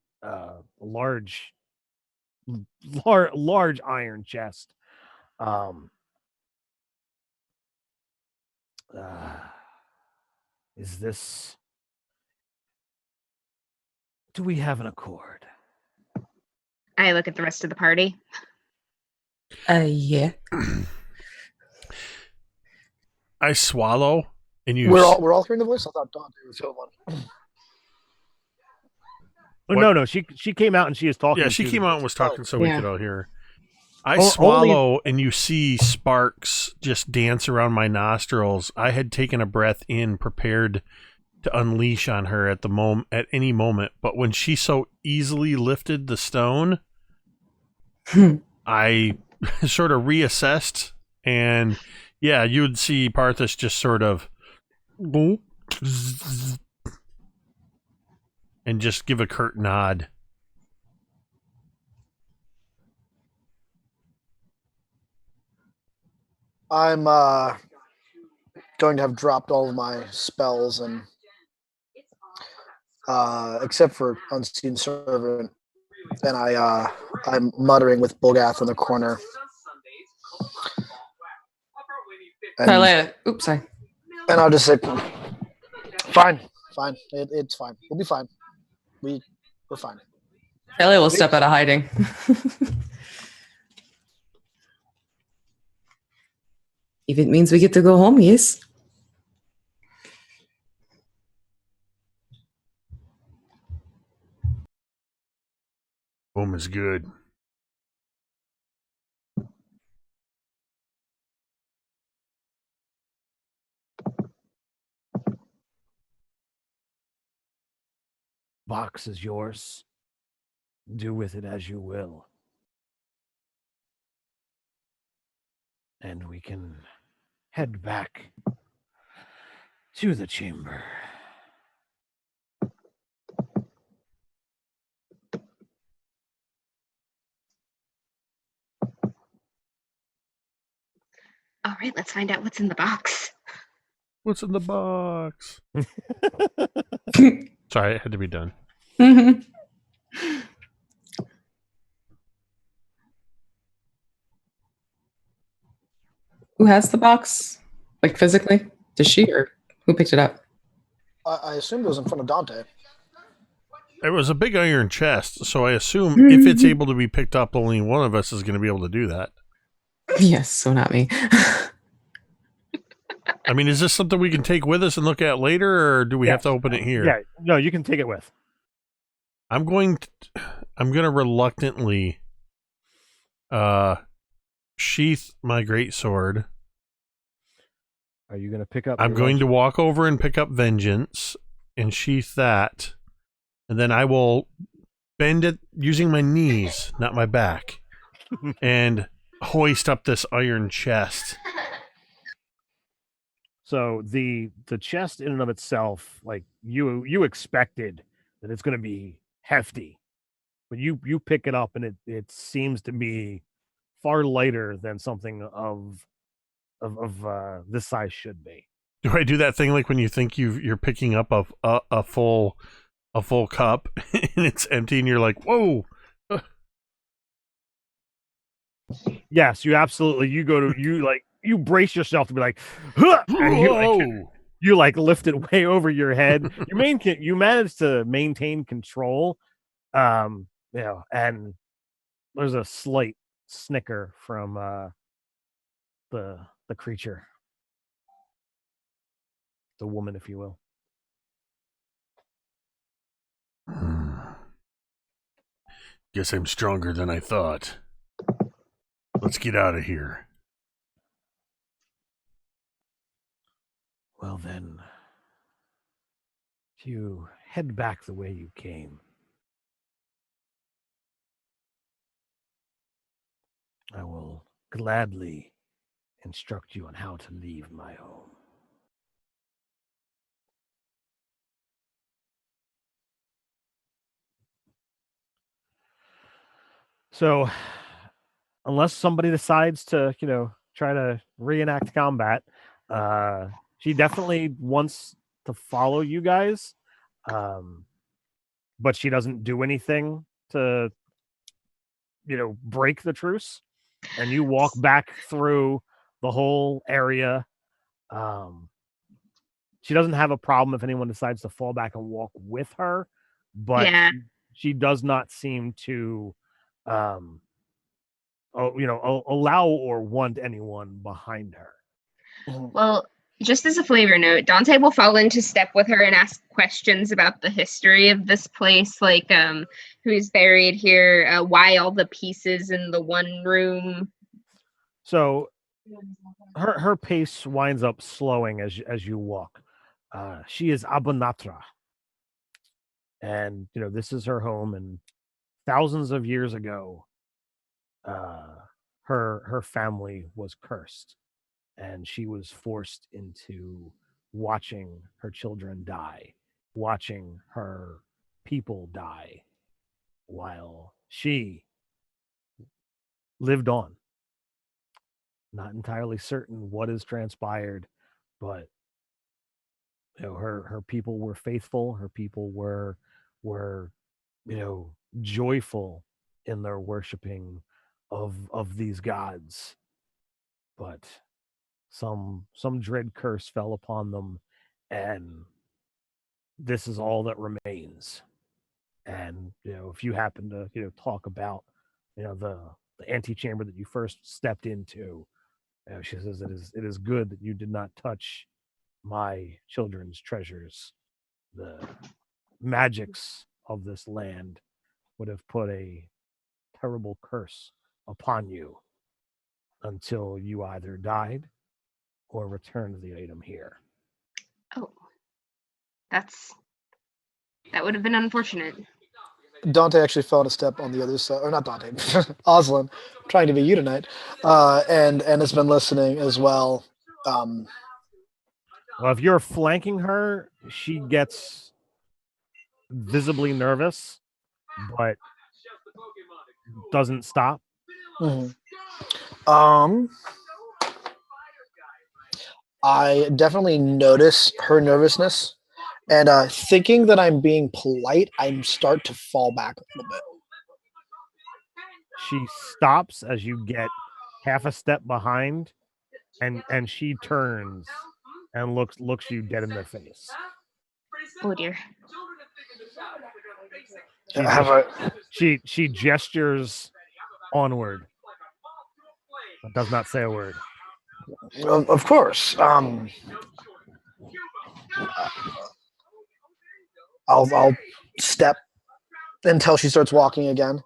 large iron chest. Is this? Do we have an accord? I look at the rest of the party. Yeah. I swallow and you. we're all hearing the voice. I thought Dante was the other one. Oh, no. She came out and she is talking. Yeah, she came out and was talking so we Yeah. could all hear her. I swallow and you see sparks just dance around my nostrils. I had taken a breath in, prepared to unleash on her at any moment, but when she so easily lifted the stone, I sort of reassessed, and yeah, you would see Parthas just sort of and just give a curt nod. I'm going to have dropped all of my spells and except for Unseen Servant, and I'm muttering with Bulgath in the corner. And Oops, sorry. And I'll just say, fine. It's fine. We'll be fine. We're fine. Ellie will step out of hiding. If it means we get to go home, yes. Home is good. Box is yours. Do with it as you will. And we can head back to the chamber. All right, let's find out what's in the box. What's in the box? Sorry, it had to be done. Mhm. Who has the box? Like physically? Does she or who picked it up? I assumed it was in front of Dante. It was a big iron chest, so I assume if it's able to be picked up, only one of us is going to be able to do that. Yes, so not me. I mean, is this something we can take with us and look at later, or do we have Yes. to open it here? Yeah, no, you can take it with. I'm going to reluctantly sheath my greatsword. Are you going to pick up? I'm your going to lunch? walk over and pick up vengeance and sheath that, and then I will bend it using my knees, not my back, and hoist up this iron chest. So the chest in and of itself, like you expected that it's going to be hefty, but you pick it up and it seems to be far lighter than something of this size should be. Do I do that thing like when you think you're picking up a full cup and it's empty and you're like, whoa? Yes, you absolutely. You go to you brace yourself to be like, "Huh!" and you lift it way over your head. You manage to maintain control, and there's a slight snicker from the creature, the woman, if you will. Guess I'm stronger than I thought. Let's get out of here. Well then, you head back the way you came. I will gladly instruct you on how to leave my home. So, unless somebody decides to, try to reenact combat, she definitely wants to follow you guys, but she doesn't do anything to, break the truce. And you walk back through the whole area. She doesn't have a problem if anyone decides to fall back and walk with her, but Yeah. she does not seem to allow or want anyone behind her. Well, just as a flavor note, Dante will fall into step with her and ask questions about the history of this place, like who's buried here, why all the pieces in the one room. So her pace winds up slowing as you walk. She is Abunatra, and this is her home. And thousands of years ago, her family was cursed, and she was forced into watching her children die, watching her people die, while she lived on. Not entirely certain what has transpired, but her people were faithful. Her people were joyful in their worshiping of these gods. But some dread curse fell upon them, and this is all that remains. And if you happen to talk about the antechamber that you first stepped into, she says it is good that you did not touch my children's treasures. The magics of this land would have put a terrible curse upon you until you either died or returned the item here. Oh, that would have been unfortunate. Dante actually fell a step on the other side, or not Dante, Oslin, trying to be you tonight, and has been listening as well. Well, if you're flanking her, she gets visibly nervous, but doesn't stop. Mhm. I definitely notice her nervousness, and thinking that I'm being polite, I start to fall back a little bit. She stops as you get half a step behind, and she turns and looks you dead in the face. Oh dear. She gestures onward, but does not say a word. Of course. I'll step until she starts walking again.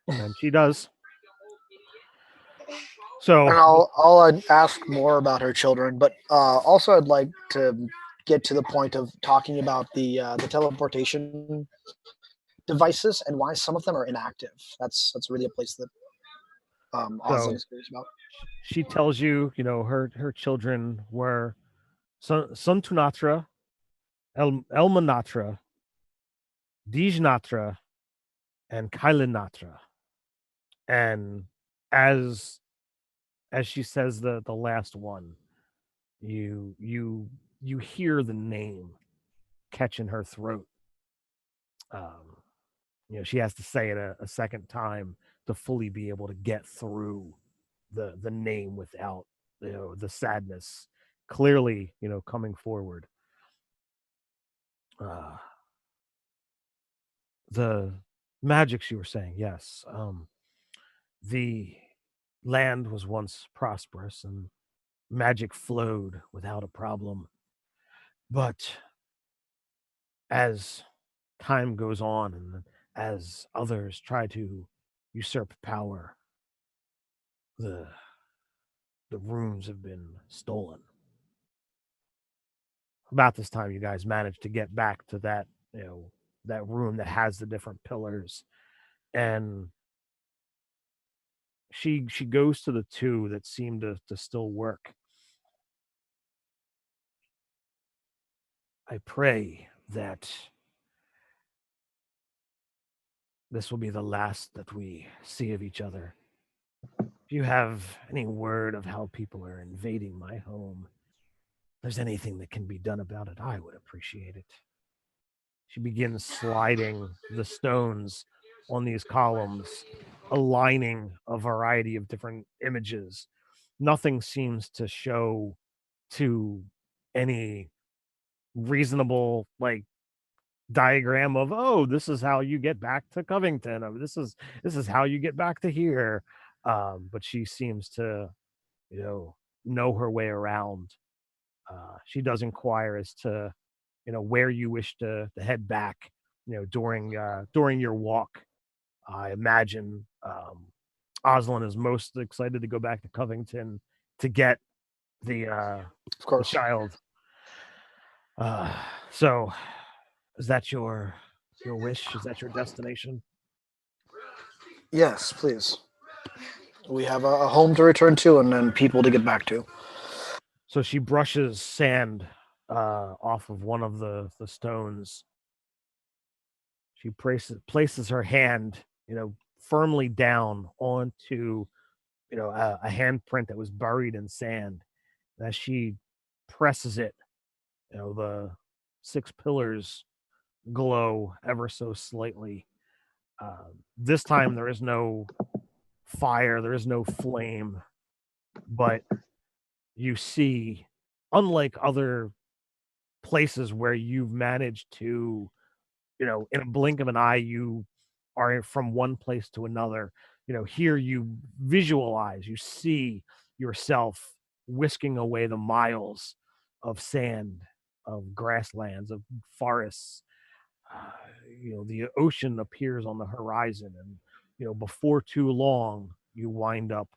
And she does. So and I'll ask more about her children, but also I'd like to get to the point of talking about the teleportation devices and why some of them are inactive. That's really a place that Oslin is curious about. She tells you, her children were Suntunatra, Elmanatra, Dijnatra, and Kailinatra. And as she says the last one, you hear the name catch in her throat. She has to say it a second time to fully be able to get through the name without the sadness clearly coming forward. The magics you were saying, yes. The land was once prosperous and magic flowed without a problem. But as time goes on and as others try to usurp power, the rooms have been stolen. About this time, you guys managed to get back to that, that room that has the different pillars, and she goes to the two that seem to still work. I pray that this will be the last that we see of each other. If you have any word of how people are invading my home, if there's anything that can be done about it, I would appreciate it. She begins sliding the stones on these columns, aligning a variety of different images. Nothing seems to show to any reasonable diagram of, oh, this is how you get back to Covington, or this is how you get back to here. But she seems to know her way around. She does inquire as to where you wish to head back during your walk. I imagine Oslin is most excited to go back to Covington to get the of course the child. So is that your wish? Is that your destination? Yes, please. We have a home to return to and then people to get back to. So she brushes sand off of one of the stones. She places her hand, firmly down onto, a handprint that was buried in sand. And as she presses it, the 6 pillars glow ever so slightly. This time there is no fire, there is no flame, but you see, unlike other places where you've managed to, in a blink of an eye, you are from one place to another. Here you visualize, you see yourself whisking away the miles of sand, of grasslands, of forests. Uh, the ocean appears on the horizon, and before too long, you wind up,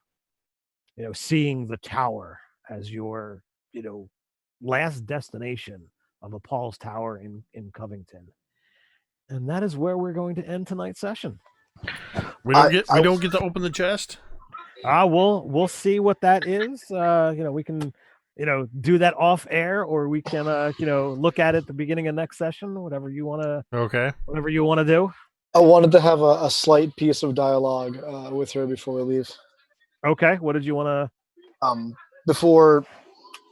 seeing the tower as your, last destination of a Paul's Tower in Covington. And that is where we're going to end tonight's session. We don't get to open the chest. We'll see what that is. We can, do that off air, or we can, look at it at the beginning of next session. Whatever you want to. Okay. Whatever you want to do. I wanted to have a slight piece of dialogue with her before we leave. Okay. What did you want to? Before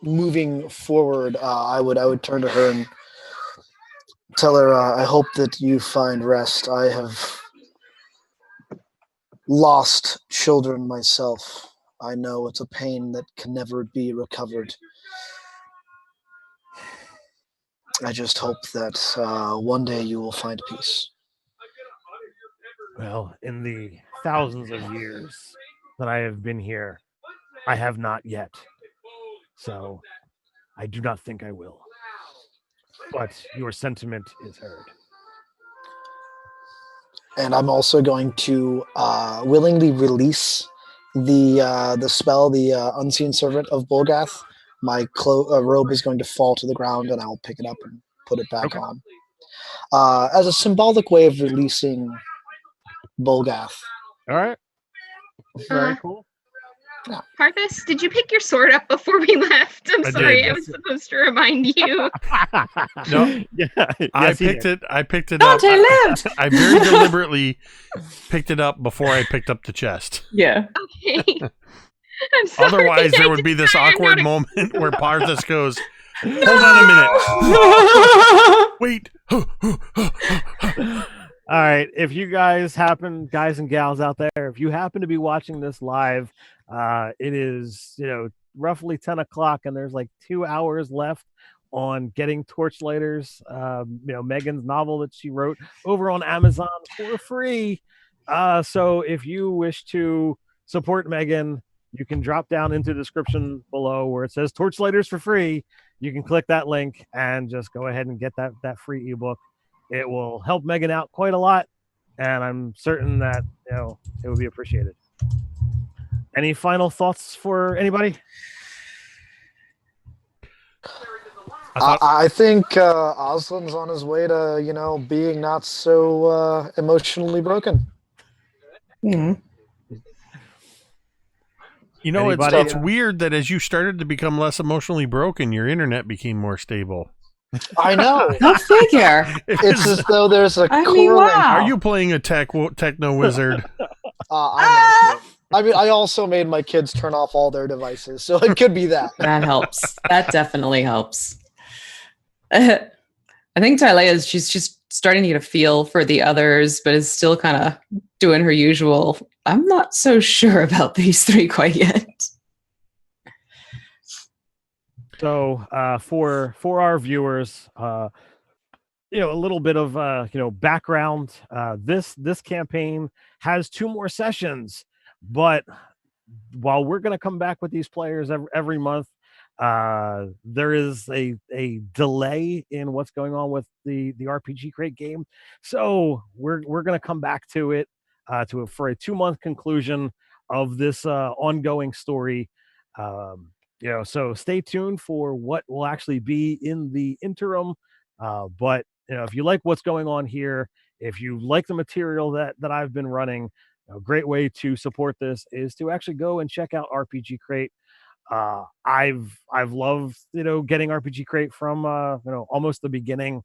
moving forward, I would turn to her and tell her, I hope that you find rest. I have lost children myself. I know it's a pain that can never be recovered. I just hope that one day you will find peace. Well, in the thousands of years that I have been here, I have not yet. So I do not think I will. But your sentiment is heard. And I'm also going to willingly release the spell, the Unseen Servant of Bolgath. My robe is going to fall to the ground, and I'll pick it up and put it back on. As a symbolic way of releasing Bolgath. All right. Very cool. Yeah. Parthas, did you pick your sword up before we left? I'm sorry, I was supposed to remind you. No, I picked it up. Dante lived. I very deliberately picked it up before I picked up the chest. Yeah. Okay. I'm sorry. Otherwise, there would be this awkward moment where Parthas goes, "Hold on a minute. Wait." All right. If you guys guys and gals out there, if you happen to be watching this live, it is, roughly 10 o'clock, and there's like 2 hours left on getting Torchlighters, Megan's novel that she wrote over on Amazon for free. So if you wish to support Megan, you can drop down into the description below where it says Torchlighters for free. You can click that link and just go ahead and get that free ebook. It will help Megan out quite a lot, and I'm certain that it will be appreciated. Any final thoughts for anybody? I think Oslin's on his way to being not so emotionally broken. Mm-hmm. It's weird that as you started to become less emotionally broken, your internet became more stable. I know. Go figure. It's as though there's a correlation. Wow. Are you playing a techno wizard? I also made my kids turn off all their devices, so it could be that. That helps. That definitely helps. I think Tylea she's starting to get a feel for the others, but is still kind of doing her usual. I'm not so sure about these three quite yet. So for our viewers, a little bit of background. This campaign has 2 more sessions, but while we're going to come back with these players every month, there is a delay in what's going on with the RPG Crate game. So we're going to come back to it for a 2-month conclusion of this ongoing story. So stay tuned for what will actually be in the interim. But if you like what's going on here, if you like the material that I've been running, a great way to support this is to actually go and check out RPG Crate. I've loved getting RPG Crate from almost the beginning.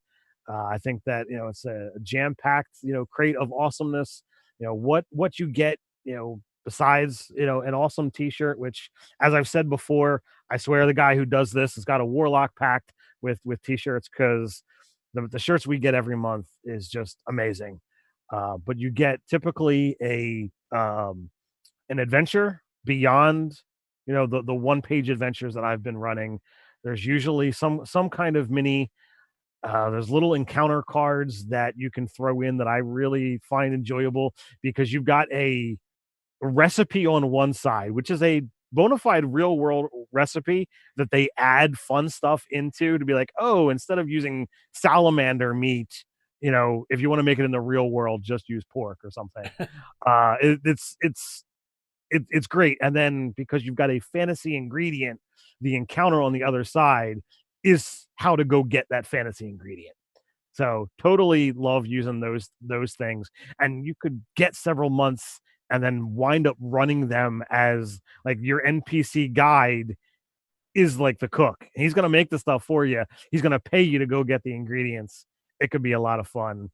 I think that it's a jam-packed crate of awesomeness. What you get besides an awesome t-shirt, which, as I've said before, I swear the guy who does this has got a Warlock pact with t-shirts, because the shirts we get every month is just amazing. But you get typically an adventure beyond the one-page adventures that I've been running, there's usually some kind of mini. There's little encounter cards that you can throw in that I really find enjoyable because you've got a recipe on one side, which is a bona fide real world recipe that they add fun stuff into to be like, oh, instead of using salamander meat, if you want to make it in the real world, just use pork or something. It's great. And then because you've got a fantasy ingredient, the encounter on the other side is how to go get that fantasy ingredient. So totally love using those things. And you could get several months and then wind up running them as like your NPC guide is like the cook. He's gonna make the stuff for you. He's gonna pay you to go get the ingredients. It could be a lot of fun.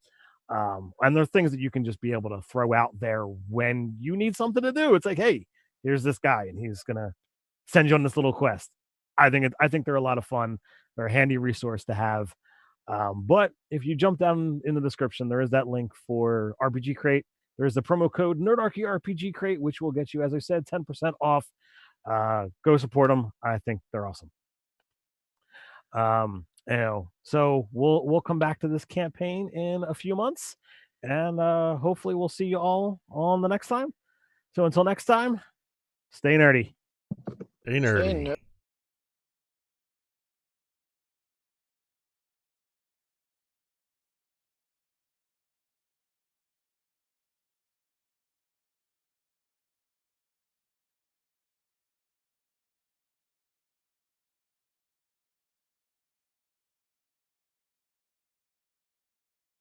And there are things that you can just be able to throw out there when you need something to do. It's like, hey, here's this guy, and he's gonna send you on this little quest. I think they're a lot of fun. They're a handy resource to have. But if you jump down in the description, there is that link for RPG Crate. There's the promo code Nerdarchy RPG Crate, which will get you, as I said, 10% off. Go support them. I think they're awesome. So we'll come back to this campaign in a few months, and hopefully we'll see you all on the next time. So until next time, stay nerdy. Stay nerdy.